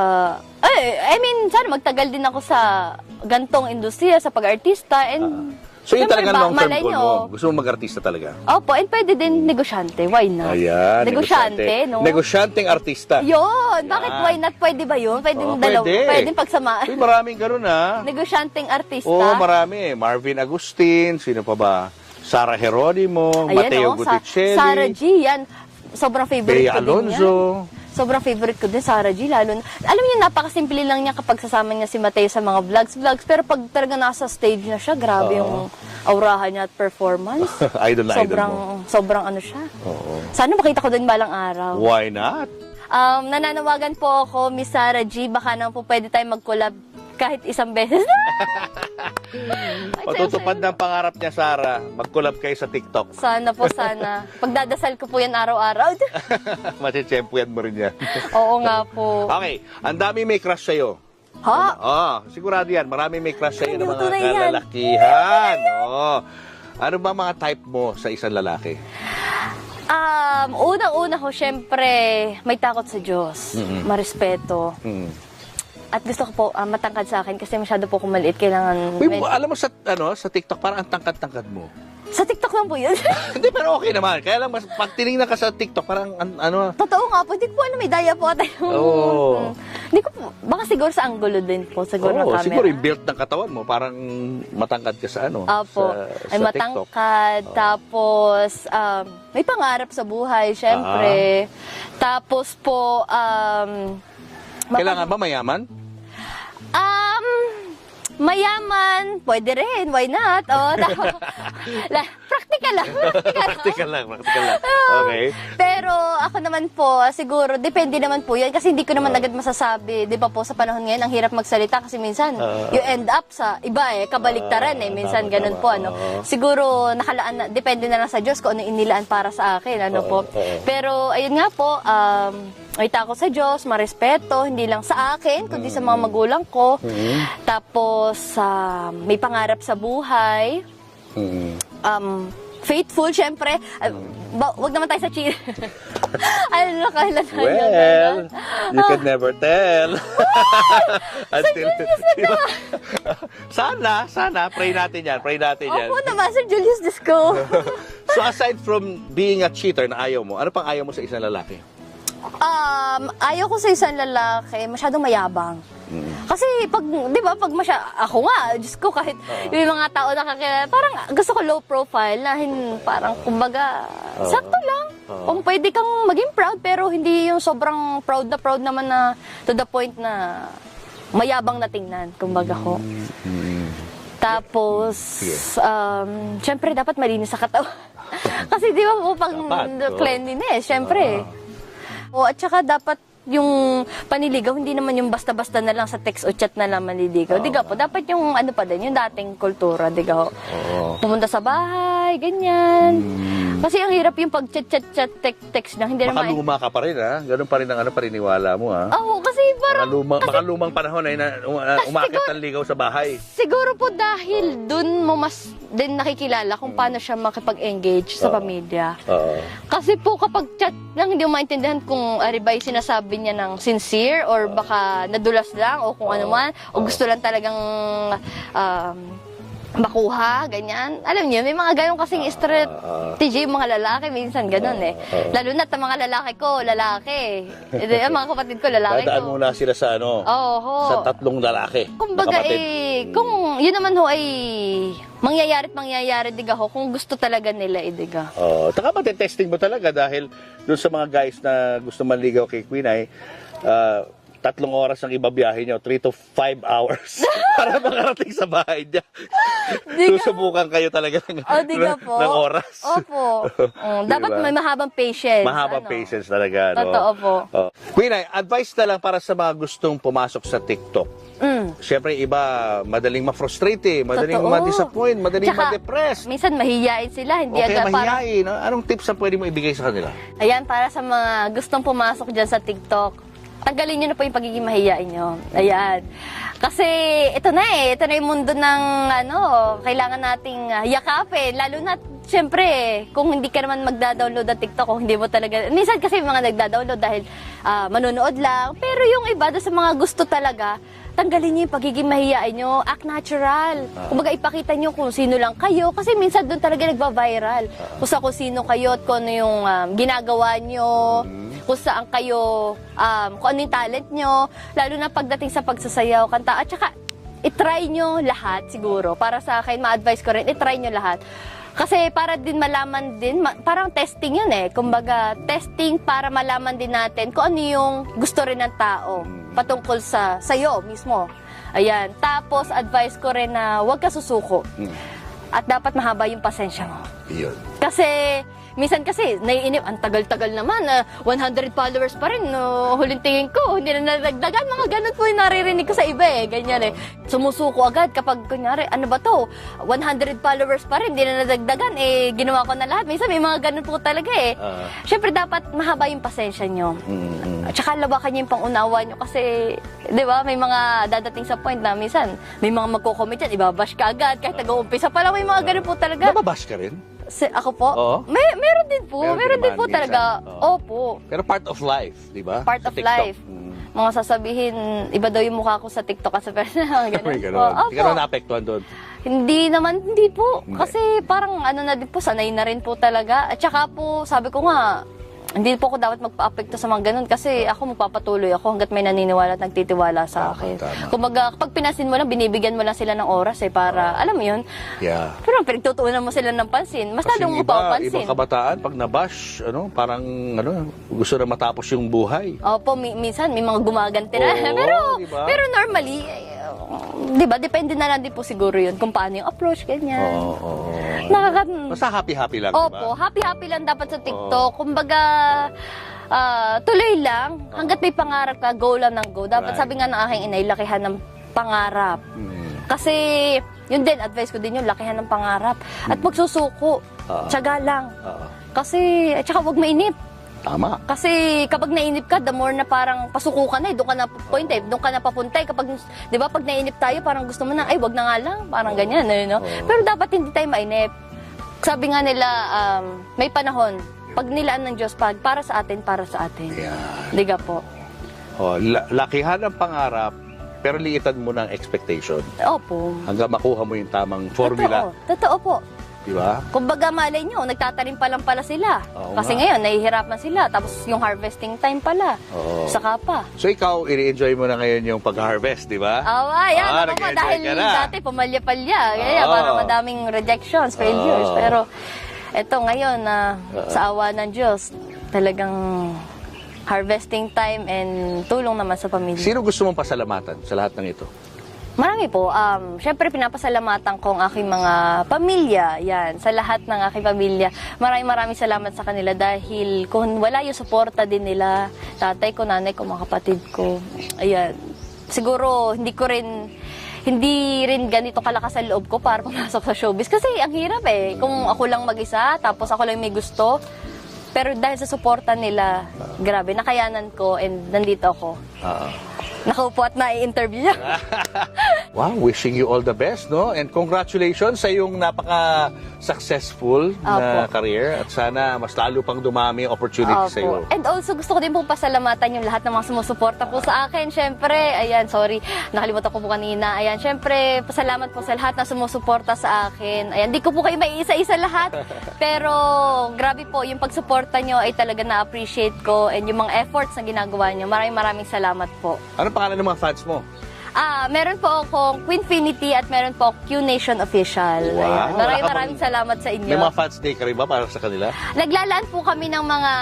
sana magtagal din ako sa gantong industriya, sa pag-artista, and So yun Siyempre talagang ba, long-term malay goal nyo. mo. Gusto mo mag-artista talaga. Opo, and pwede din negosyante. Why not? Ayan, Negosyante, no? Negosyanteng artista. Yun! Bakit Yan. why not? Pwede ba yun? Pwede Oo, dalawa. pwede. Pwede pagsamaan. Uy, maraming ganun Negosyanteng artista. Oo, marami. Marvin Agustin, sino pa ba? Sara Geronimo, Mateo Gutierrez, Sarah G, yan. Sobrang favorite Bea ko din yan. Alonzo. Sobrang favorite ko din, Sarah G. Lalo, alam niyo, napakasimple lang niya kapag sasama niya si Mateo sa mga vlogs. Pero pag talaga nasa stage na siya, grabe yung aurahan niya at performance. Idol na idol mo. Sobrang ano siya. Oo. Sana makita ko din balang araw. Why not? Nananawagan po ako, Miss Sarah G. Baka naman po pwede tayo mag-collab kahit isang beses. Patutupad ng pangarap niya, Sara. Mag-collab kayo sa TikTok. Sana po, sana. Pagdadasal ko po yan araw-araw. Machechempuyan mo rin yan. Oo nga po. Okay, ang dami may crush sa'yo. Ha? Sigurado yan. Marami may crush sa'yo Ay, ng mga tunay yan. kalalakihan. Ano ba mga type mo sa isang lalaki? Unang-una ko, syempre, may takot sa Diyos. Marespeto. At gusto ko po matangkad sa akin kasi masyado po akong maliit. Kailangan... Uy, alam mo sa TikTok, parang ang tangkad-tangkad mo. Sa TikTok lang po yun. Hindi, pero okay naman. Kaya lang, pag tinignan ka sa TikTok, parang Totoo nga po. Hindi ko po alam, may daya po tayo. Oo. Hindi ko po. Baka siguro sa angulo din po. Siguro ng camera. Siguro yung build ng katawan mo, parang matangkad ka sa Apo. sa Ay TikTok. matangkad. Tapos, may pangarap sa buhay, syempre. Tapos po, Kailangan ba mayaman? mayaman, pwede rin, why not? Practical lang. Practical lang. Okay. Pero ako naman po, siguro, depende naman po yan. Kasi hindi ko naman agad masasabi. Di ba po, sa panahon ngayon, ang hirap magsalita kasi minsan, you end up sa iba kabaliktaran Minsan ganun po, Siguro, nakalaan na, depende na lang sa Diyos kung ano inilaan para sa akin, po. Pero, ayun nga po, may takot sa Diyos, marespeto, hindi lang sa akin, kundi sa mga magulang ko. Tapos, may pangarap sa buhay. Faithful, syempre. Wag naman tayo sa cheat. Well, you can never tell. Until, diba? Sana, pray natin yan. Opo naman, Sir Julius, Diyos ko. So aside from being a cheater na ayaw mo, ano pang ayaw mo sa isang lalaki? Ayaw ko sa isang lalaki, masyadong mayabang. Kasi pag, di ba, ako nga, Diyos ko, kahit yung mga tao nakakilala, parang gusto ko low profile na parang, kumbaga, sakto lang. Kung pwede kang maging proud, pero hindi yung sobrang proud naman na to the point na mayabang na tingnan, kumbaga ko. Tapos, syempre, dapat malinis sa katawan. Kasi di ba po, pag cleanliness, syempre. At saka dapat yung paniligaw, hindi naman yung basta-basta na lang sa text o chat na lang manliligaw. Diga po, dapat yung ano pa din, yung dating kultura, diga po. Pumunta sa bahay, ganyan. Kasi ang hirap yung pag-chat, text na, hindi naman. Makaluma ka pa rin, ha? Ganun pa rin ang paniniwala mo, ha? Oo, kasi parang... Makalumang panahon ay umakit ang ligaw sa bahay. Siguro po dahil dun mo mas din nakikilala kung paano siya makipag-engage sa pamilya. Kasi po kapag chat lang, hindi mo maintindihan kung aribay sinasabi niya ng sincere or baka nadulas lang o kung ano man o gusto lang talagang makuha, ganyan. Alam niyo, may mga ganun kasing strategy yung mga lalaki, minsan ganun Lalo na ang mga lalaki ko, lalaki. Ang mga kapatid ko, lalaki Dadaan ko. muna sila sa sa tatlong lalaki. Kumbaga kung yun naman ho ay mangyayari diga ho, kung gusto talaga nila diga. Taka matitesting mo talaga dahil doon sa mga guys na gusto manligaw kay Queen ay 3 oras ang ibabiyahe nyo, 3 to 5 hours para makarating sa bahay niya. Susubukan kayo talaga ng oras. Opo. Dapat may mahabang patience. Mahabang patience talaga. Totoo po. Queen, advice na lang para sa mga gustong pumasok sa TikTok. Siyempre, iba, madaling ma-frustrate madaling Totoo. ma-disappoint, madaling Tsaka, ma-depress. Minsan mahihiyain sila. Hindi Okay, agad mahihain. Anong tips na pwede mo ibigay sa kanila? Ayan, para sa mga gustong pumasok dyan sa TikTok, tanggalin nyo na po yung pagiging mahihiyain nyo. Ayan. Kasi ito na yung mundo ng kailangan nating yakapin. Lalo na, syempre, kung hindi ka naman magda-download ng TikTok, kung hindi mo talaga, minsan kasi may mga nagda-download dahil manonood lang. Pero yung iba, doon sa mga gusto talaga, tanggalin niyo yung pagiging mahiyain niyo, act natural. Kumbaga ipakita niyo kung sino lang kayo kasi minsan doon talaga nagba-viral. Kung sino kayo at kung ano yung ginagawa niyo, kung saan kayo, kung ano yung talent niyo, lalo na pagdating sa pagsasayaw, kanta, at saka itry nyo lahat siguro. Para sa akin, ma-advise ko rin, itry nyo lahat. Kasi para din malaman din, parang testing yun eh. Kumbaga, testing para malaman din natin kung ano yung gusto rin ng tao patungkol sa sayo mismo. Ayan. Tapos, advice ko rin na huwag ka susuko. At dapat mahaba yung pasensya mo. Yun. Kasi, minsan kasi, naiinip, ang tagal-tagal naman, 100 followers pa rin, no? Huling tingin ko, hindi na nadagdagan, mga ganun po yung naririnig ko sa iba eh, ganyan eh. Sumusuko agad kapag, kunyari, ano ba to, 100 followers pa rin, hindi na nadagdagan, eh, ginawa ko na lahat. Minsan may mga ganun po talaga eh. Siyempre, dapat mahaba yung pasensya nyo. At saka lawakan nyo yung pangunawa nyo kasi, di ba, may mga dadating sa point na minsan, may mga magko-comment yan, ibabash ka agad, kahit nag-uumpisa pa lang, may mga ganun po talaga. Nababash ka rin? Ako po? Oo. Meron din po. Meron din po minsan. talaga. Oo. Opo. Pero part of life, di ba? Part Sa of TikTok. life. Mga sasabihin, iba daw yung mukha ko sa TikTok at sa personal. May Ganun po. ganun. Hindi ka Opo. na naapektuhan doon. Hindi po. Hindi. Kasi parang ano na din po, sanay na rin po talaga. At saka po, sabi ko nga, hindi po ako dapat magpa-apekto sa mga ganun kasi ako magpapatuloy ako hanggat may naniniwala at nagtitiwala sa akin. Tama. Kumbaga, kapag pinasin mo lang, binibigyan mo lang sila ng oras eh para, alam mo yun, Yeah. pero pinagtutuunan mo sila ng pansin. Mas Kasi lalong mo iba, pa pansin. ibang kabataan, pag nabash, parang, gusto na matapos yung buhay. Opo, minsan may mga gumaganti na. Oo, pero, diba? pero normally, di ba, depende na lang din po siguro yun kung paano yung approach, ganyan. Oo. Nakaka... Basta happy-happy lang, Opo, diba? happy-happy lang dapat sa TikTok. Kumbaga, tuloy lang. Hanggat may pangarap ka, go lang ng go. Dapat Right. sabi nga ng aking inay, lakihan ng pangarap. Kasi, yun din, advice ko din yun, lakihan ng pangarap. At magsusuko, tiyaga lang. Kasi, at saka huwag mainip. Tama. Kasi kapag nainip ka, the more na parang pasuko ka na doon ka na point eh, doon ka na papunta eh. Kapag, di ba, pag nainip tayo, parang gusto mo na, ay, wag na nga lang, parang ganyan, no? Pero dapat hindi tayo mainip. Sabi nga nila, may panahon, pag nilaan ng Diyos, para sa atin, para sa atin. Yan. Diga po. Lakihan ang pangarap, pero liitan mo ng expectation. Opo. Hanggang makuha mo yung tamang formula. Totoo po. Di ba? Kumbaga, malay nyo, nagtatanim pa lang pala sila. Oo Kasi nga. ngayon, nahihirapan sila. Tapos yung harvesting time pala. Oo. Saka pa. So ikaw, i-enjoy mo na ngayon yung pag-harvest, di ba? Yan. Ako pa, nag-enjoy dahil ka na. dati pumalya-palya. Kaya Oo. parang madaming rejections, failures. Oo. Pero eto ngayon, sa awa ng Diyos, talagang harvesting time and tulong naman sa pamilya. Sino gusto mong pasalamatan sa lahat ng ito? Marami po. Siyempre, pinapasalamatan ko ang aking mga pamilya. Yan, sa lahat ng aking pamilya. Maraming salamat sa kanila dahil kung wala yung suporta din nila, tatay ko, nanay ko, mga kapatid ko. Ayan. Siguro, hindi rin ganito kalakas ang loob ko para pumasok sa showbiz. Kasi ang hirap eh. Kung ako lang mag-isa, tapos ako lang may gusto. Pero dahil sa suporta nila, grabe, nakayanan ko and nandito ako. Nakaupo at nai-interview niya. Wow, wishing you all the best, no? And congratulations sa iyong napaka-successful na career. At sana mas lalo pang dumami ang opportunity sa iyo. And also, gusto ko din pong pasalamatan yung lahat ng mga sumusuporta po sa akin. Siyempre, ayan, sorry, nakalimutan ko po kanina. Ayan, siyempre, pasalamat po sa lahat na sumusuporta sa akin. Ayan, di ko po kayo may isa-isa lahat. Pero, grabe po, yung pagsuporta nyo ay talaga na-appreciate ko. And yung mga efforts na ginagawa nyo, maraming salamat po. Ano pangalan ng mga fans mo? Meron po akong Queenfinity at meron po akong Q-Nation Official. Wow. Ayan. Maraming salamat sa inyo. May mga fans day ka rin ba para sa kanila? Naglalaan po kami ng mga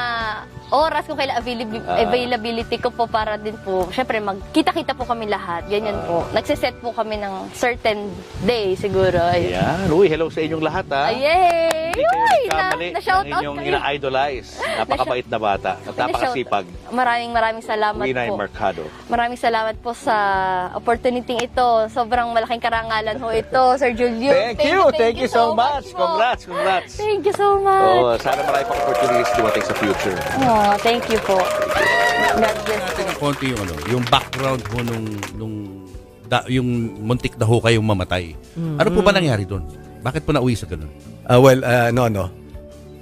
oras kung kailan availability ko po para din po, syempre magkita-kita po kami lahat. Ganyan po. Nagsiset po kami ng certain day siguro. Ayan. Uy, hello sa inyong lahat, ha? Yay! Hindi kayo nagkamali Na-shout ng out inyong kayo. ina-idolize. Napakabait na bata. At napakasipag. Maraming salamat Winay po. Mercado. Maraming salamat po sa opportunity ito. Sobrang malaking karangalan ho ito, Sir Julio. Thank you so much. po. Congrats. Thank you so much. Sana marami pang opportunities dumating sa future. Thank you po. God bless natin po. ng konti yung background mo yung muntik na ho kayong mamatay. Ano po ba nangyari doon? Bakit po nauwi sa ganun? No.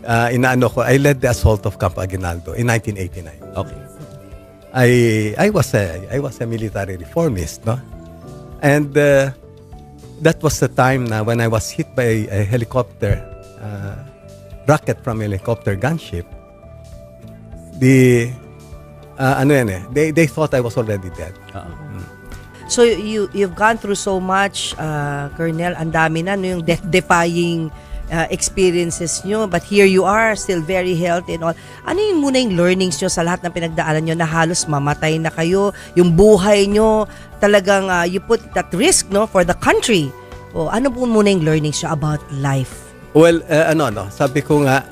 Inaano ko, I led the assault of Camp Aguinaldo in 1989. Okay. I was a military reformist, no? And that was the time na when I was hit by a helicopter, rocket from a helicopter gunship. They thought I was already dead. So you've gone through so much, Colonel, ang dami na, no, yung death-defying experiences nyo, but here you are, still very healthy and all. Ano yung muna yung learnings nyo sa lahat ng pinagdaanan nyo na halos mamatay na kayo, yung buhay nyo, talagang you put it at risk, no, for the country. O, ano po muna yung learnings nyo about life? Well, sabi ko nga,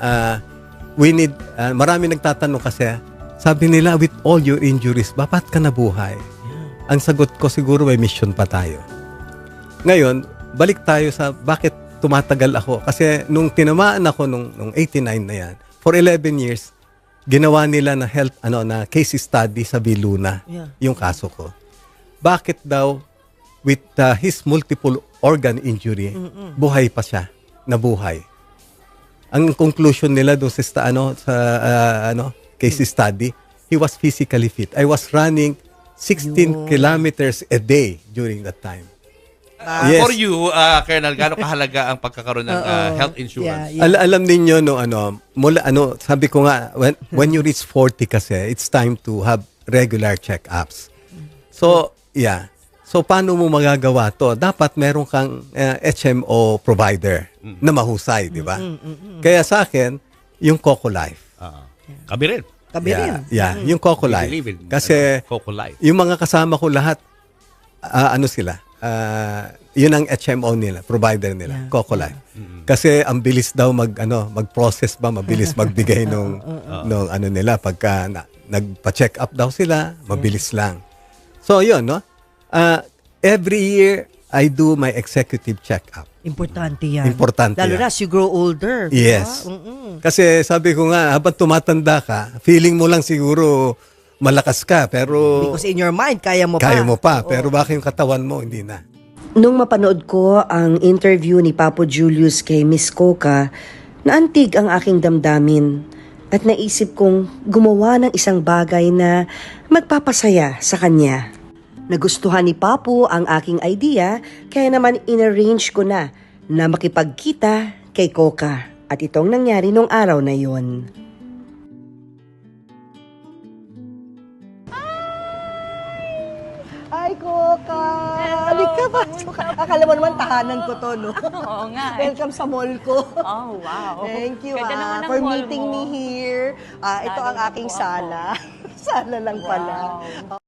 we need, marami nagtatanong kasi, sabi nila, with all your injuries, ba't ka nabuhay? Ang sagot ko, siguro may mission pa tayo. Ngayon, balik tayo sa bakit tumatagal ako. Kasi nung tinamaan ako nung 89 na yan, for 11 years, ginawa nila na case study sa Viluna, yung kaso ko. Bakit daw, with his multiple organ injury, buhay pa siya, nabuhay. Ang conclusion nila doon sa case study, he was physically fit. I was running 16 kilometers a day during that time. Yes. For you, Colonel, gaano kahalaga ang pagkakaroon ng health insurance? Alam niyo sabi ko nga when you reach 40 kasi, it's time to have regular check-ups. So, yeah. So paano mo magagawa 'to? Dapat meron kang HMO provider na mahusay, di ba? Kaya sa akin, yung Coco Life. Kami rin. Yeah, yung Coco Life. Kasi Coco Life. yung mga kasama ko lahat, yun ang HMO nila, provider nila, Coco Life. Kasi ang bilis daw mag-process ba, mabilis magbigay nung nila pagka nagpa-check up daw sila, mabilis lang. So yun, no? Every year I do my executive check-up. Importante yan. Importante Lalo yan. na as you grow older. Yes. Diba? Kasi sabi ko nga, habang tumatanda ka, feeling mo lang siguro malakas ka, pero Because in your mind, kaya mo pa. Oo. Pero bakit yung katawan mo, hindi na. Nung mapanood ko ang interview ni Papo Julius kay Miss Coca, naantig ang aking damdamin at naisip kong gumawa ng isang bagay na magpapasaya sa kanya. Nagustuhan ni Papo ang aking idea, kaya naman inarrange ko na makipagkita kay Coca. At itong nangyari nung araw na yon. Hi, Coca! Halika ba? Akala mo naman tahanan ko to, no? Oo nga. Welcome sa mall ko. Oh, wow. Thank you Ganda naman ng for mall meeting mo. me here. Ito ang Lalong aking nabuo ako. sala. Sala lang pala. Wow.